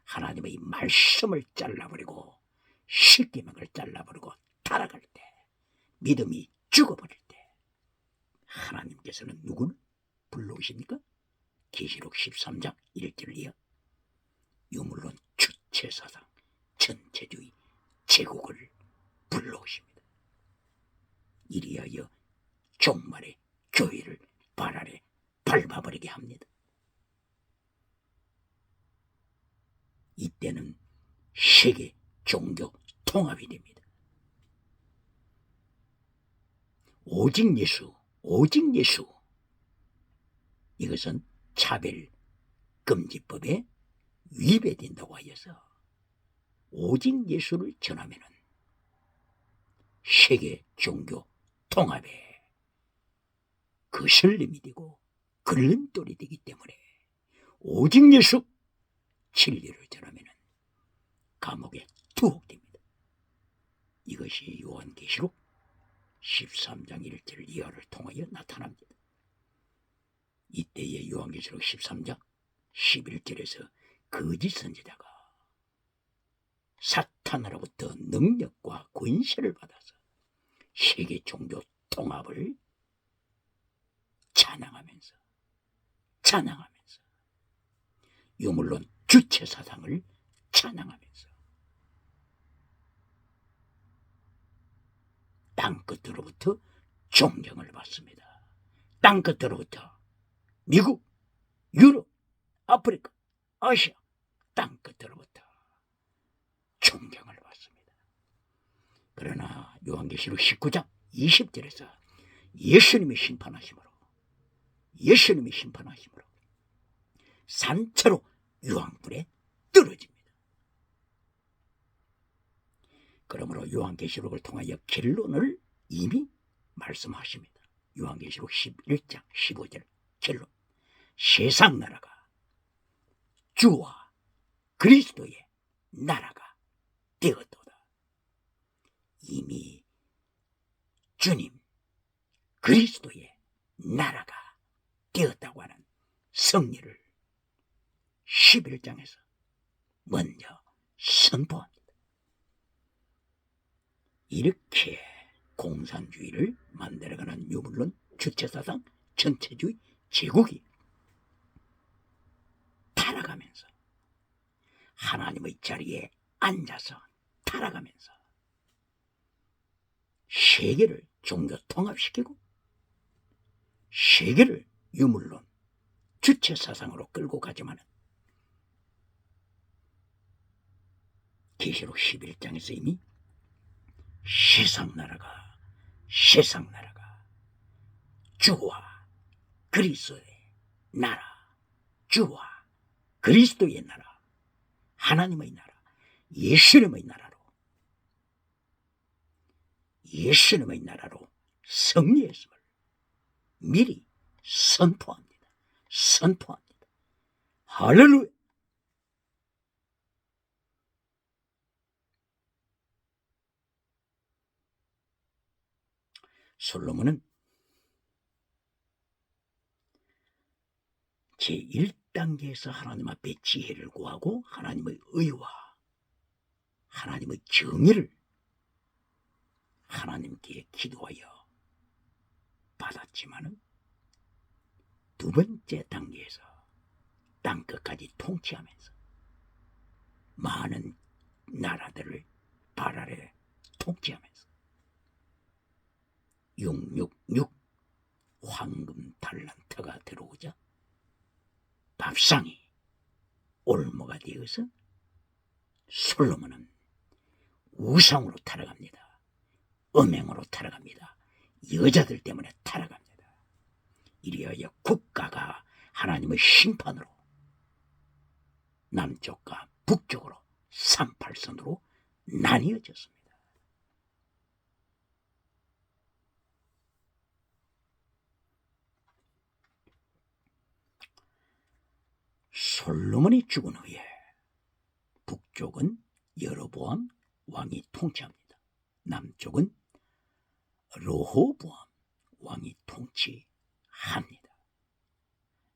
하나님의 말씀을 잘라버리고 십계명을 잘라버리고 타락할 때, 믿음이 죽어버릴 때 하나님께서는 누구를 불러오십니까? 계시록 13장 1절 이하 유물론 주체사상 전체주의 제국을 불러오십니다. 이리하여 종말의 교회를 발 아래 밟아버리게 합니다. 이때는 세계 종교 통합이 됩니다. 오직 예수, 오직 예수. 이것은 차별금지법에 위배된다고 하여서 오직 예수를 전하면은 세계 종교 통합에 거슬림이 되고 걸림돌이 되기 때문에 오직 예수 진리를 전하면은 감옥에 투옥됩니다. 이것이 요한계시록 13장 1절 이하를 통하여 나타납니다. 이때의 요한계시록 13장 11절에서 거짓 선지자가 사탄으로부터 능력과 권세를 받아서 세계 종교 통합을 찬양하면서 유물론 주체 사상을 찬양하면서 땅끝으로부터 존경을 받습니다. 땅끝으로부터 미국, 유럽, 아프리카, 아시아 땅끝으로부터 존경을 받습니다. 그러나 요한계시록 19장 20절에서 예수님이 심판하심으로 산채로 유황불에 떨어집니다. 그러므로 요한계시록을 통하여 결론을 이미 말씀하십니다. 요한계시록 11장 15절 결론. 세상 나라가 주와 그리스도의 나라가 되었도다. 이미 주님 그리스도의 나라가 되었다고 하는 성리를 11장에서 먼저 선포합니다. 이렇게 공산주의를 만들어가는 유물론 주체사상 전체주의 제국이 타락하면서 하나님의 자리에 앉아서 타락하면서 세계를 종교 통합시키고 세계를 유물론 주체사상으로 끌고 가지만 계시록 11장에서 이미 세상 나라가 주와 그리스도의 나라, 주와 그리스도의 나라, 하나님의 나라, 예수님의 나라로 승리했음을 미리 선포합니다. 할렐루야. 솔로몬은 제1단계에서 하나님 앞에 지혜를 구하고 하나님의 의와 하나님의 정의를 하나님께 기도하여 받았지만은 두 번째 단계에서 땅끝까지 통치하면서 많은 나라들을 발 아래 통치하면서 666 황금 달란트가 들어오자 밥상이 올무가 되어서 솔로몬은 우상으로 타락합니다. 음행으로 타락합니다. 여자들 때문에 타락합니다. 이리하여 국가가 하나님의 심판으로 남쪽과 북쪽으로 38선으로 나뉘어졌습니다. 솔로몬이 죽은 후에 북쪽은 여로보암 왕이 통치합니다. 남쪽은 르호보암 왕이 통치합니다.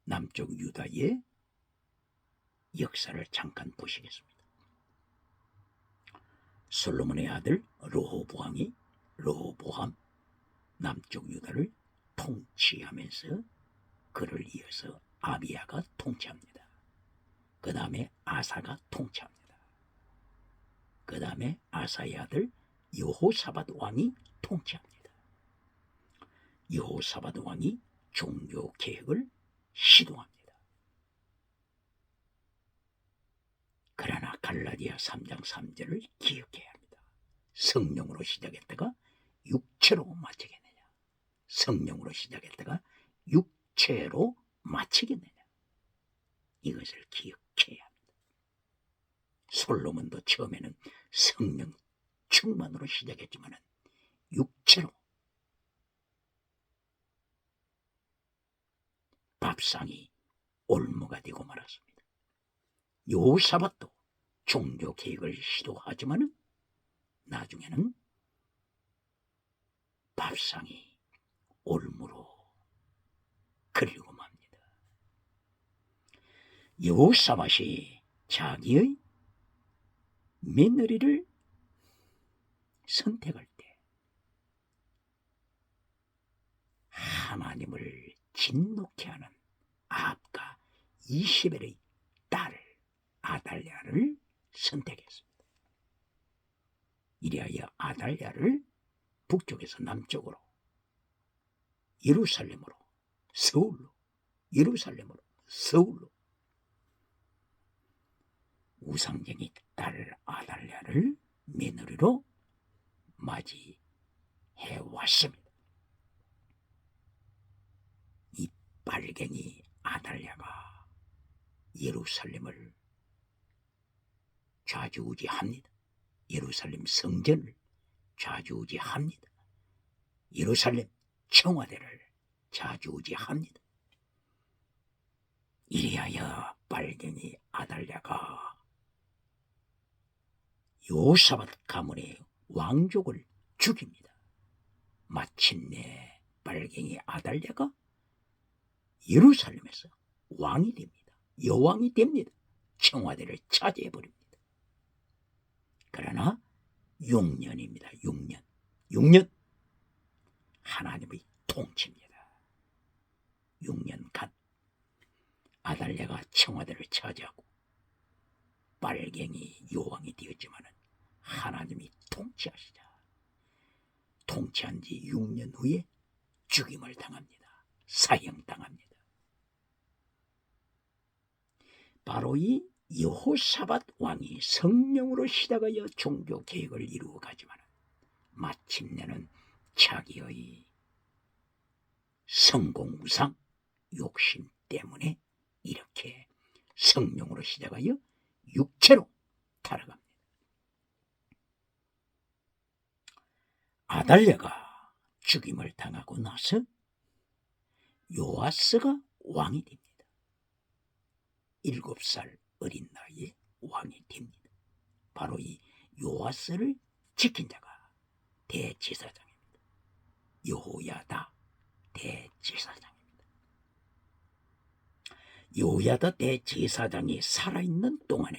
남쪽 유다의 역사를 잠깐 보시겠습니다. 솔로몬의 아들 르호보암 남쪽 유다를 통치하면서 그를 이어서 아비야가 통치합니다. 그 다음에 아사가 통치합니다. 그 다음에 아사의 아들 여호사밧 왕이 통치합니다. 여호사밧 왕이 종교 개혁을 시도합니다. 그러나 갈라디아 3장 3절을 기억해야 합니다. 성령으로 시작했다가 육체로 마치겠느냐, 성령으로 시작했다가 육체로 마치겠느냐, 이것을 기억해야 합니다. 솔로몬도 처음에는 성령 충만으로 시작했지만 육체로 밥상이 올무가 되고 말았습니다. 여호사밧도 종교 개혁을 시도하지만 나중에는 밥상이 올무로 그리고 맙니다. 여호사밧이 자기의 며느리를 선택할 때 하나님을 진노케 하는 아합과 이시벨의 딸 아달랴를 선택했습니다. 이리하여 아달랴를 북쪽에서 남쪽으로 예루살렘으로 서울로 예루살렘으로 서울로 우상쟁이 딸 아달랴를 며느리로 맞이해 왔습니다. 이 빨갱이 아달랴가 예루살렘을 좌지우지합니다. 예루살렘 성전을 좌지우지합니다. 예루살렘 청와대를 좌지우지합니다. 이리하여 빨갱이 아달랴가 여호사밧 가문의 왕족을 죽입니다. 마침내 빨갱이 아달랴가 예루살렘에서 왕이 됩니다. 여왕이 됩니다. 청와대를 차지해버립니다. 그러나 6년입니다. 6년 하나님의 통치입니다. 6년간 아달랴가 청와대를 차지하고 빨갱이 여왕이 되었지만 하나님이 통치하시자 통치한 지 6년 후에 죽임을 당합니다. 사형당합니다. 바로 이 여호사밧 왕이 성령으로 시작하여 종교 개혁을 이루어 가지만 마침내는 자기의 성공우상 욕심 때문에 이렇게 성령으로 시작하여 육체로 타락합니다. 아달랴가 죽임을 당하고 나서 요아스가 왕이 됩니다. 7살 어린 나이에 왕이 됩니다. 바로 이 요아스를 지킨 자가 대제사장입니다. 여호야다 대제사장입니다. 여호야다 대제사장이 살아있는 동안에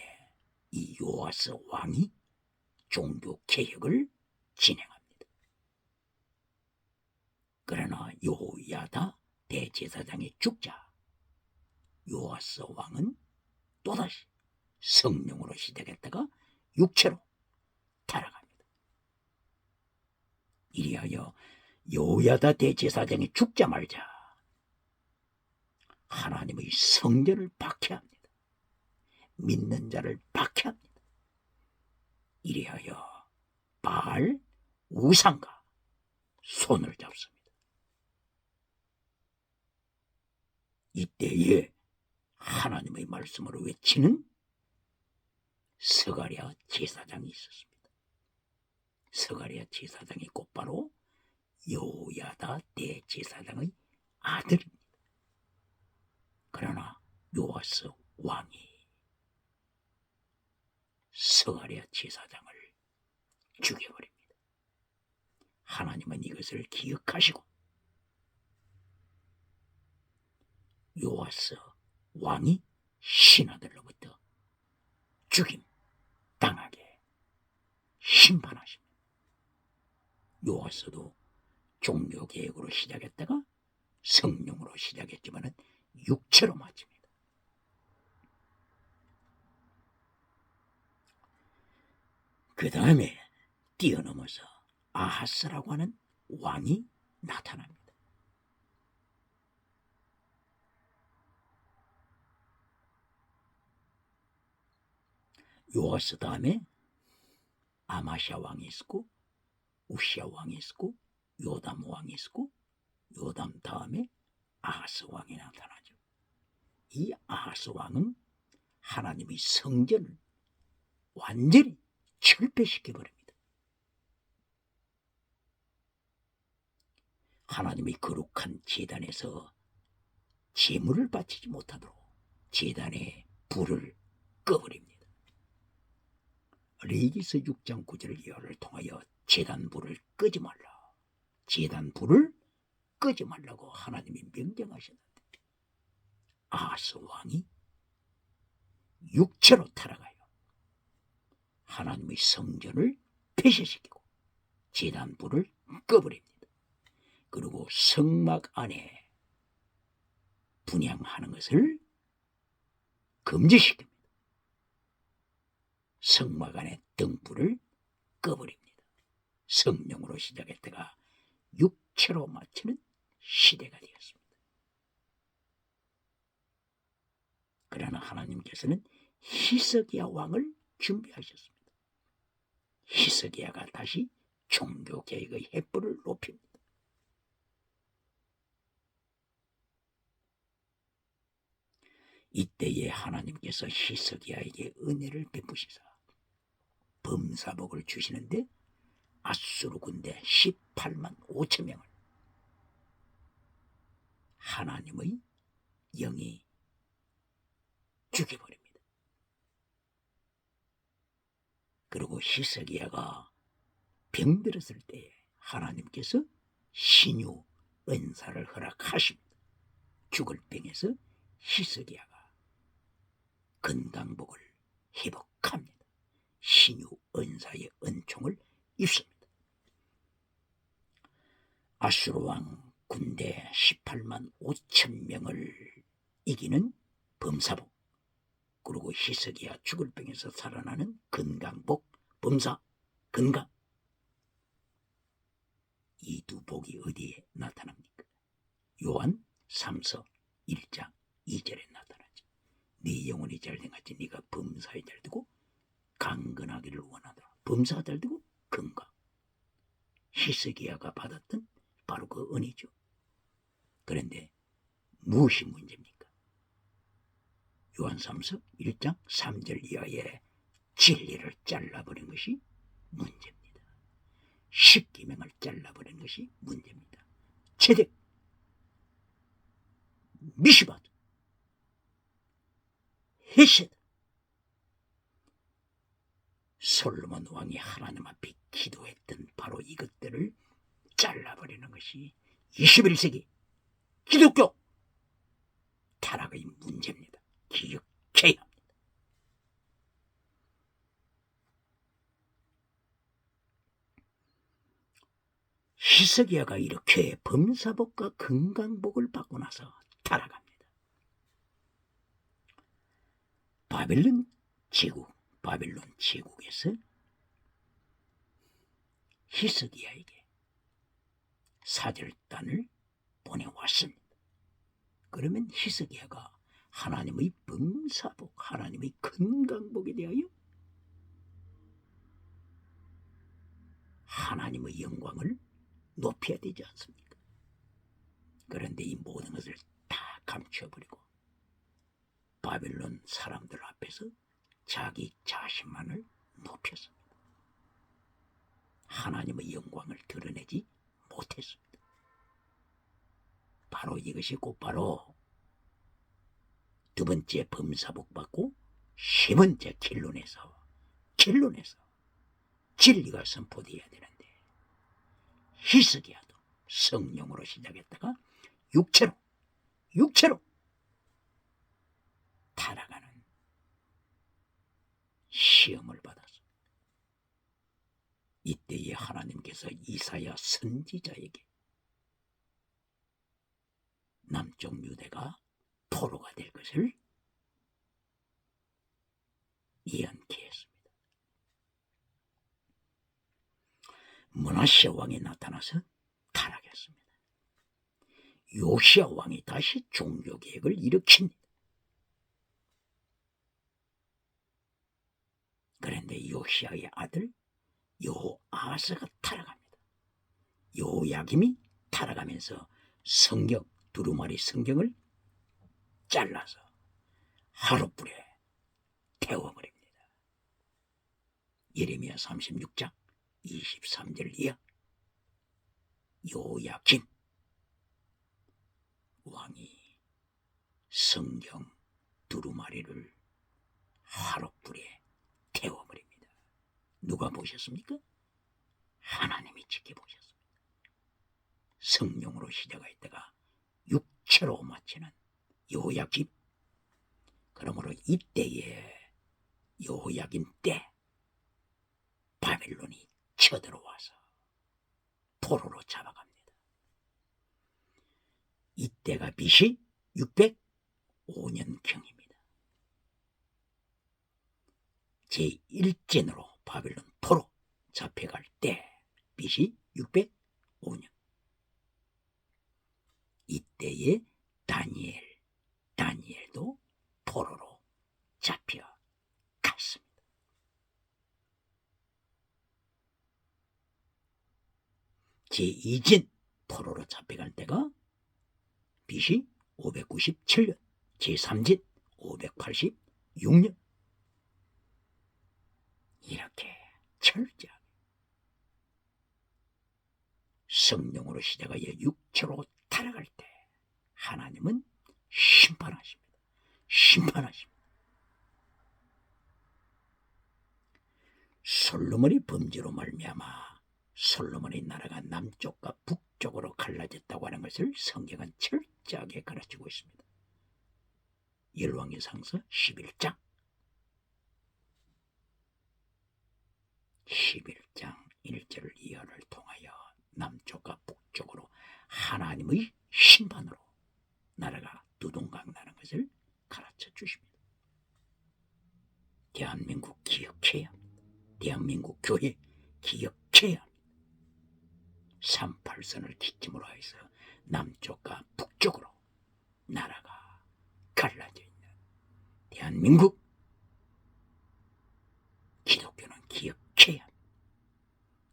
이 요아스 왕이 종교 개혁을 진행합니다. 그러나 여호야다 대제사장이 죽자 요아스 왕은 또다시 성령으로 시작했다가 육체로 타락합니다. 이리하여 여호야다 대제사장이 죽자마자 하나님의 성전을 박해합니다. 믿는 자를 박해합니다. 이리하여 바알 우상과 손을 잡습니다. 이때에 하나님의 말씀으로 외치는 스가랴 제사장이 있었습니다. 스가랴 제사장이 곧바로 여호야다 대제사장의 아들입니다. 그러나 요아스 왕이 스가랴 제사장을 죽여버립니다. 하나님은 이것을 기억하시고 요아스 왕이 신하들로부터 죽임 당하게 심판하십니다. 요아스도 종교개혁으로 시작했다가 성령으로 시작했지만 육체로 마칩니다. 그 다음에 뛰어넘어서 아하스라고 하는 왕이 나타납니다. 요아스 다음에 아마시아 왕이 있었고 우시아 왕이 있었고 요담 왕이 있었고 요담 다음에 아하스 왕이 나타나죠. 이 아하스 왕은 하나님의 성전을 완전히 철폐시켜버립니다. 하나님의 거룩한 제단에서 제물을 바치지 못하도록 제단의 불을 꺼버립니다. 레위기서 6장 9절 이하를 통하여 제단 불을 끄지 말라. 제단 불을 끄지 말라고 하나님이 명령하셨는데 아하스 왕이 육체로 타락하여 하나님의 성전을 폐쇄시키고 제단 불을 꺼버립니다. 그리고 성막 안에 분향하는 것을 금지시킵니다. 성막 안에 등불을 꺼버립니다. 성령으로 시작했다가 육체로 마치는 시대가 되었습니다. 그러나 하나님께서는 히스기야 왕을 준비하셨습니다. 히스기야가 다시 종교개혁의 횃불을 높입니다. 이때에 하나님께서 히스기야에게 은혜를 베푸시사 범사복을 주시는데 아수르 군대 18만 5천 명을 하나님의 영이 죽여버립니다. 그리고 히스기야가 병들었을 때 하나님께서 신유 은사를 허락하십니다. 죽을 병에서 히스기야가 건강복을 회복합니다. 신유 은사의 은총을 입습니다. 아수르 왕 군대 18만 5천 명을 이기는 범사복, 그리고 히스기야 죽을 병에서 살아나는 건강복, 범사, 건강. 이 두 복이 어디에 나타납니까? 요한 3서 1장 2절에 나타나죠. 네 영혼이 잘된같이 네가 범사에 잘되고 강건하기를 원하더라. 범사가 잘되고 건강. 히스기야가 받았던 바로 그 은혜죠. 그런데 무엇이 문제입니까? 요한 3서 1장 3절 이하에 진리를 잘라버린 것이 문제입니다. 십계명을 잘라버린 것이 문제입니다. 체득, 미시밭, 헤셋. 솔로몬 왕이 하나님 앞에 기도했던 바로 이것들을 잘라버리는 것이 21세기 기독교 타락의 문제입니다. 기억해야 합니다. 히스기야가 이렇게 범사복과 건강복을 받고 나서 타락합니다. 바벨론 제국에서 히스기야에게 사절단을 보내왔습니다. 그러면 히스기야가 하나님의 범사복, 하나님의 건강복에 대하여 하나님의 영광을 높여야 되지 않습니까? 그런데 이 모든 것을 다 감춰버리고 바벨론 사람들 앞에서 자기 자신만을 높였습니다. 하나님의 영광을 드러내지 못했습니다. 바로 이것이 곧바로 두 번째 범사복 받고 세 번째 결론에서 진리가 선포되어야 되는데 히스기야도 성령으로 시작했다가 육체로 타락하는 시험을 받았습니다. 이때에 하나님께서 이사야 선지자에게 남쪽 유대가 포로가 될 것을 예언케 했습니다. 므낫세 왕이 나타나서 타락했습니다. 요시야 왕이 다시 종교개혁을 일으킵니다. 그런데 요시야의 아들 요아스가 타락합니다. 요야김이 타락하면서 성경, 두루마리 성경을 잘라서 하룻불에 태워버립니다. 예레미야 36장 23절 이하. 요야김 왕이 성경 두루마리를 하룻불에 태워버립니다. 누가 보셨습니까? 하나님이 지켜보셨습니다. 성령으로 시작했다가 육체로 마치는 요야김. 그러므로 이때에 요야김 때 바벨론이 쳐들어와서 포로로 잡아갑니다. 이때가 BC 605년경입니다. 제1진으로 바벨론 포로 잡혀갈 때 BC 605년. 이때에 다니엘도 포로로 잡혀갔습니다. 제2진 포로로 잡혀갈 때가 BC 597년, 제3진 586년. 이렇게 철저하게 성령으로 시작하여 육체로 타락할 때 하나님은 심판하십니다. 솔로몬의 범죄로 말미암아 솔로몬의 나라가 남쪽과 북쪽으로 갈라졌다고 하는 것을 성경은 철저하게 가르치고 있습니다. 열왕기상서 11장 1절 이하를 통하여 남쪽과 북쪽으로 하나님의 심판으로 나라가 두동강 나는 것을 가르쳐 주십니다. 대한민국 기억해야 합니다. 대한민국 교회 기억해야 합니다. 38선을 기점으로 해서 남쪽과 북쪽으로 나라가 갈라져 있는 대한민국 기독교는 기억해야 합니다.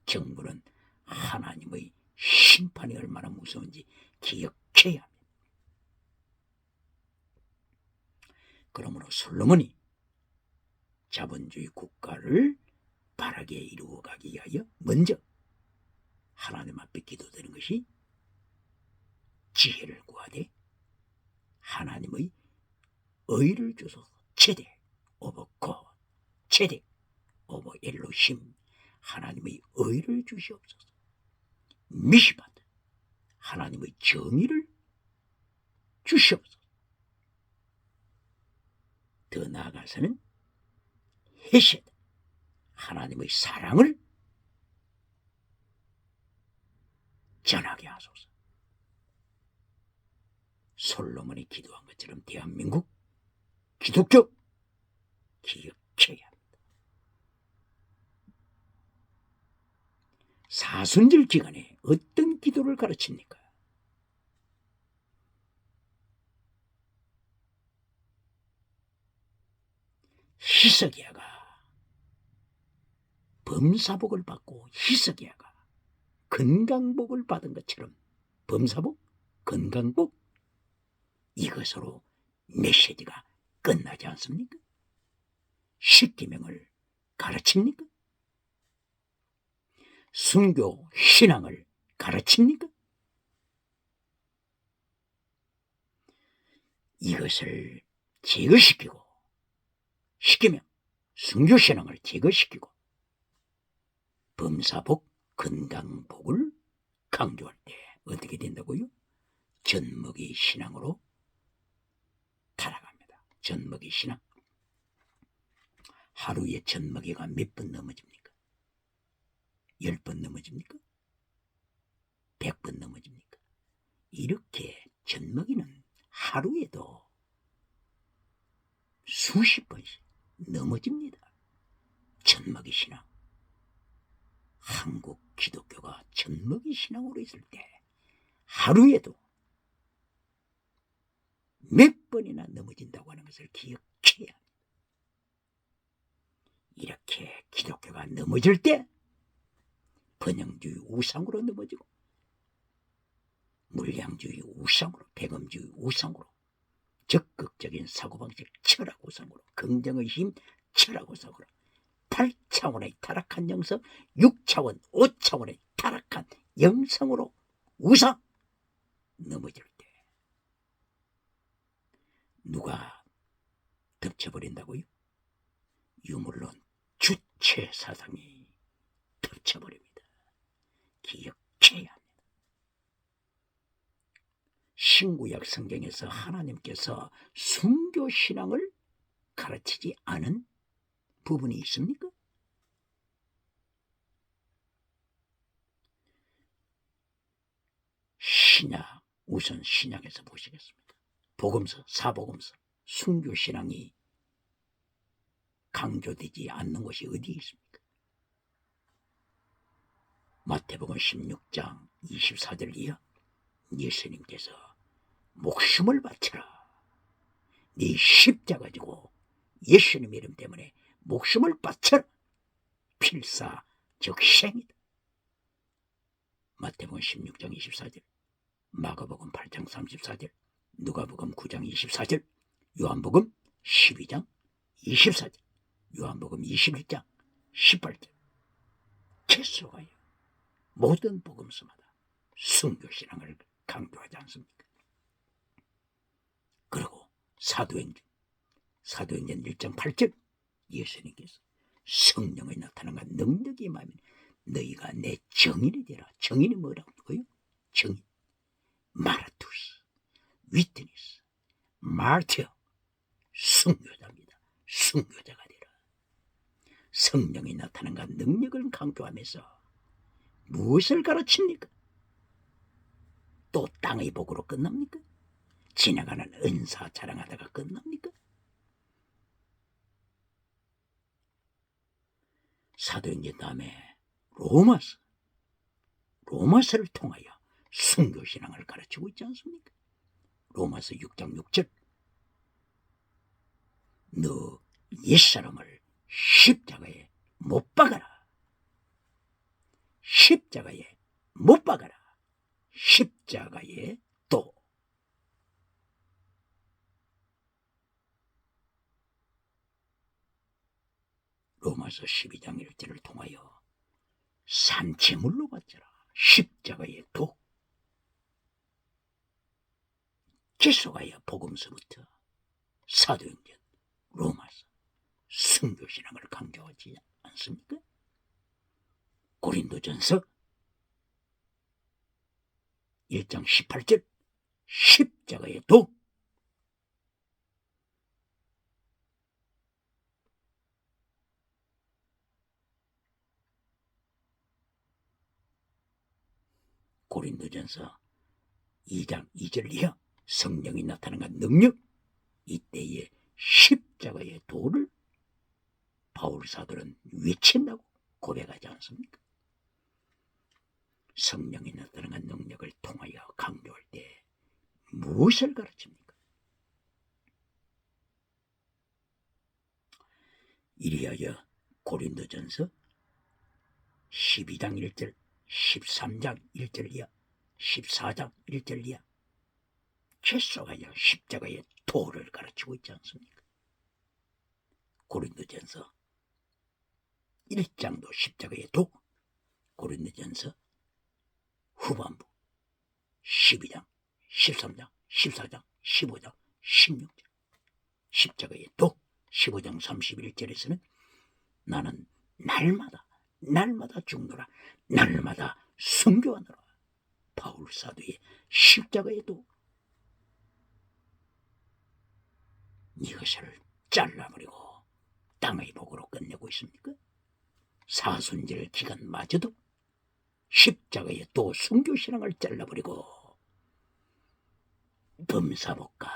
정부는 하나님의 심판이 얼마나 무서운지 기억해야 합니다. 그러므로 솔로몬이 자본주의 국가를 바르게 이루어가기 위하여 먼저 하나님 앞에 기도드리는 것이 지혜를 구하되 하나님의 의를 주소서. 체대 오버 곧, 체대 오버 엘로힘, 하나님의 의를 주시옵소서. 미시바드, 하나님의 정의를 주시옵소서. 더 나아가서는 헤세드, 하나님의 사랑을 전하게 하소서. 솔로몬이 기도한 것처럼 대한민국 기독교 기억해야 합니다. 사순절 기간에 어떤 기도를 가르칩니까? 히스기야가 범사복을 받고 히스기야가 건강복을 받은 것처럼 범사복, 건강복, 이것으로 메시지가 끝나지 않습니까? 십계명을 가르칩니까? 순교 신앙을 가르칩니까? 이것을 제거시키고 십계명, 순교 신앙을 제거시키고 범사복, 건강복을 강조할 때 어떻게 된다고요? 젖먹이 신앙으로 타락합니다. 젖먹이 신앙. 하루에 젖먹이가 몇 번 넘어집니까? 10번 넘어집니까? 100번 넘어집니까? 이렇게 젖먹이는 하루에도 수십 번씩 넘어집니다. 젖먹이 신앙. 한국 기독교가 젖먹이 신앙으로 있을 때 하루에도 몇 번이나 넘어진다고 하는 것을 기억해야 합니다. 이렇게 기독교가 넘어질 때 번영주의 우상으로 넘어지고 물량주의 우상으로, 배금주의 우상으로, 적극적인 사고방식 철학 우상으로, 긍정의 힘 철학 우상으로, 8차원의 타락한 영성, 6차원, 5차원의 타락한 영성으로 우상 넘어질 때 누가 덮쳐버린다고요? 유물론 주체 사상이 덮쳐버립니다. 기억해야 합니다. 신구약 성경에서 하나님께서 순교신앙을 가르치지 않은 부분이 있습니까? 신약, 우선 신약에서 보시겠습니다. 복음서, 사복음서, 순교신앙이 강조되지 않는 것이 어디 있습니까? 마태복음 16장 24절 이하 예수님께서 목숨을 바쳐라. 네 십자가 지고 예수님 이름 때문에 목숨을 바쳐라. 필사적생이다. 마태복음 16장 24절, 마가복음 8장 34절, 누가복음 9장 24절, 요한복음 12장 24절, 요한복음 21장 18절. 계속하여 모든 복음서마다 순교신앙을 강조하지 않습니까? 그리고 사도행전 1장 8절 예수님께서 성령이 나타난과 능력이 임하면 너희가 내 증인이 되라. 증인이 뭐라고 하고요? 증인, 마르투스, 위트니스, 마르티어, 순교자입니다. 순교자가 되라. 성령이 나타난과 능력을 강조하면서 무엇을 가르칩니까? 또 땅의 복으로 끝납니까? 지나가는 은사 자랑하다가 끝납니까? 사도행전 다음에 로마서를 통하여 순교신앙을 가르치고 있지 않습니까? 로마서 6장 6절, 너 옛사람을 십자가에 못 박아라. 십자가에 못 박아라. 십자가에 또 로마서 12장 1절을 통하여 산채물로 바쳐라. 십자가에 도. 계속하여 복음서부터 사도행전, 로마서, 순교신앙을 강조하지 않습니까? 고린도전서 1장 18절, 십자가에 도. 고린도전서 2장 2절 이하 성령이 나타나는 능력, 이때에 십자가의 도를 바울 사도는 외친다고 고백하지 않습니까? 성령이 나타나는 능력을 통하여 강조할 때 무엇을 가르칩니까? 이리하여 고린도전서 12장 1절, 13장 1절 이하, 14장 1절 이하 계속하여 십자가의 도를 가르치고 있지 않습니까? 고린도전서 1장도 십자가의 도, 고린도전서 후반부 12장, 13장, 14장, 15장, 16장 십자가의 도, 15장 31절에서는 나는 날마다 죽노라, 날마다 순교하노라. 바울 사도의 십자가의 도, 이것을 잘라버리고 땅의 복으로 끝내고 있습니까? 사순절 기간마저도 십자가의 도 순교신앙을 잘라버리고 범사복과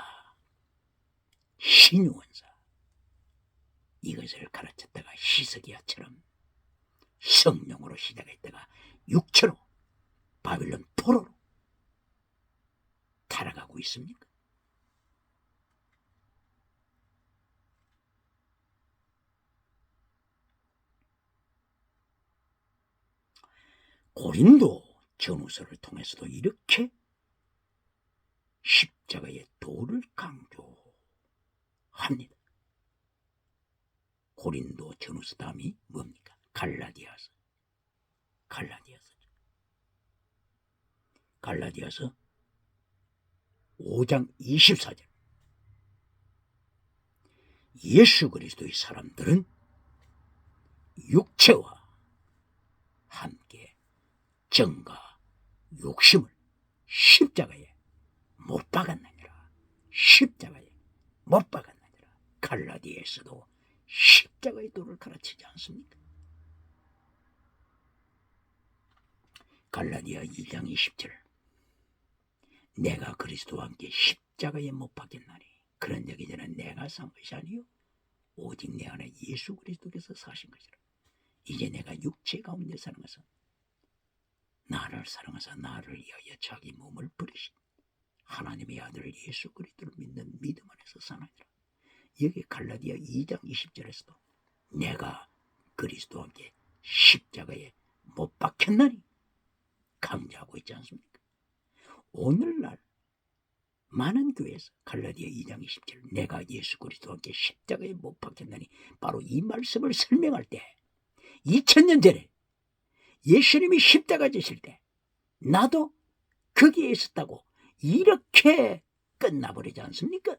신유원사 이것을 가르쳤다가 히스기야처럼 성령으로 시작했다가 육체로 바빌론 포로로 타락하고 있습니까? 고린도 전후서를 통해서도 이렇게 십자가의 도를 강조합니다. 고린도 전후서 다음이 뭡니까? 갈라디아서. 갈라디아서 5장 24절. 예수 그리스도의 사람들은 육체와 함께 정과 욕심을 십자가에 못 박았느니라. 십자가에 못 박았느니라. 갈라디아에서도 십자가의 도를 가르치지 않습니까? 갈라디아 2장 20절. 내가 그리스도와 함께 십자가에 못 박혔나니 그런 적이 전에 내가 산 것이 아니요 오직 내 안에 예수 그리스도께서 사신 것이라. 이제 내가 육체 가운데 사는 것은 나를 사랑하사 나를 위하여 자기 몸을 버리신 하나님의 아들 예수 그리스도를 믿는 믿음 안에서 사느니라. 여기 갈라디아 2장 20절에서도 내가 그리스도와 함께 십자가에 못 박혔나니 강조하고 있지 않습니까? 오늘날 많은 교회에서 갈라디아 2장 20절 내가 예수 그리스도와 함께 십자가에 못 박혔나니 바로 이 말씀을 설명할 때 2000년 전에 예수님이 십자가 지실 때 나도 거기에 있었다고 이렇게 끝나버리지 않습니까?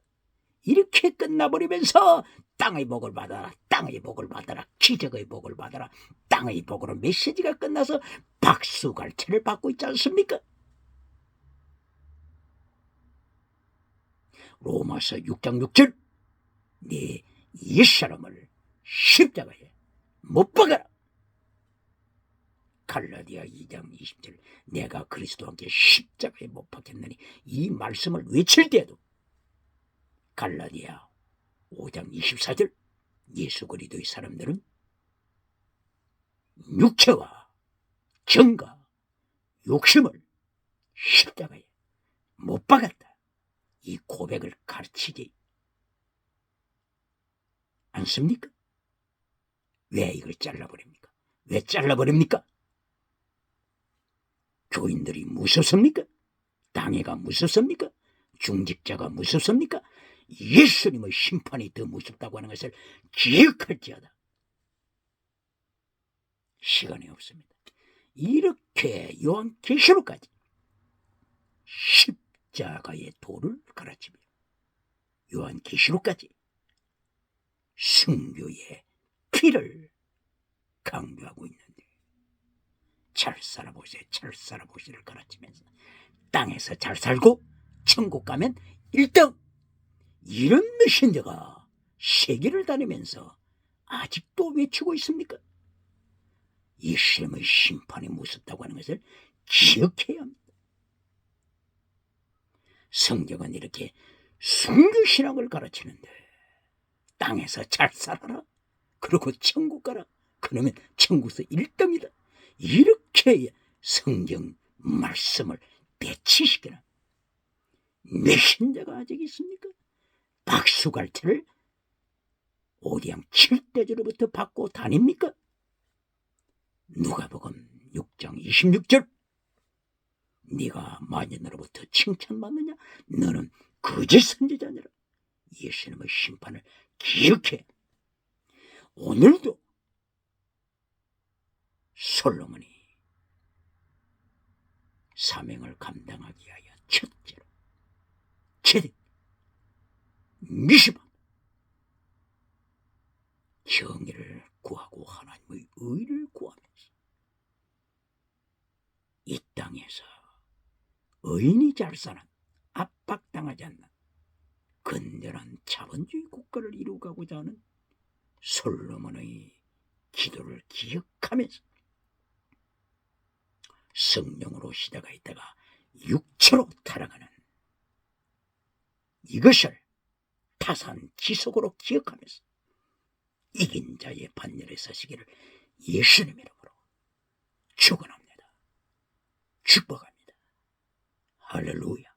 이렇게 끝나버리면서 땅의 복을 받아라, 땅의 복을 받아라, 기적의 복을 받아라, 땅의 복으로 메시지가 끝나서 박수갈채를 받고 있지 않습니까? 로마서 6장 6절 네 옛사람을 십자가에 못 박아라. 갈라디아 2장 20절 내가 그리스도와 함께 십자가에 못 박혔나니 이 말씀을 외칠 때에도 갈라디아 5장 24절 예수 그리스도의 사람들은 육체와 정과 욕심을 십자가에 못 박았다. 이 고백을 가르치지 않습니까? 왜 이걸 잘라버립니까? 왜 잘라버립니까? 교인들이 무섭습니까? 당회가 무섭습니까? 중직자가 무섭습니까? 예수님의 심판이 더 무섭다고 하는 것을 기억할지어다. 시간이 없습니다. 이렇게 요한계시록까지 십자가의 도를 가르치며 요한계시록까지 순교의 피를 강조하고 있는데 잘 살아보세요. 잘 살아보시를 가르치면서 땅에서 잘 살고 천국 가면 1등 이런 메신저가 세계를 다니면서 아직도 외치고 있습니까? 예수님의 심판이 무섭다고 하는 것을 기억해야 합니다. 성경은 이렇게 순교신앙을 가르치는데 땅에서 잘 살아라. 그리고 천국 가라. 그러면 천국에서 1등이다. 이렇게 성경 말씀을 배치시키는 메신저가 아직 있습니까? 박수갈채를 오디양 7대주로부터 받고 다닙니까? 누가복음 6장 26절 네가 만인으로부터 칭찬받느냐? 너는 거짓 선지자니라. 예수님의 심판을 기억해. 오늘도 솔로몬이 사명을 감당하기 위하여 첫째로 제대 미시바 정의를 구하고 하나님의 의를 구하면서 이 땅에서 의인이 잘 사는, 압박당하지 않는 건전한 자본주의 국가를 이루고자 하는 솔로몬의 기도를 기억하면서 성령으로 시작하였다가 육체로 타락하는 이것을 타산지석으로 기억하면서 이긴 자의 반열에 서시기를 예수님 이름으로 축원합니다. 축복합니다. 할렐루야.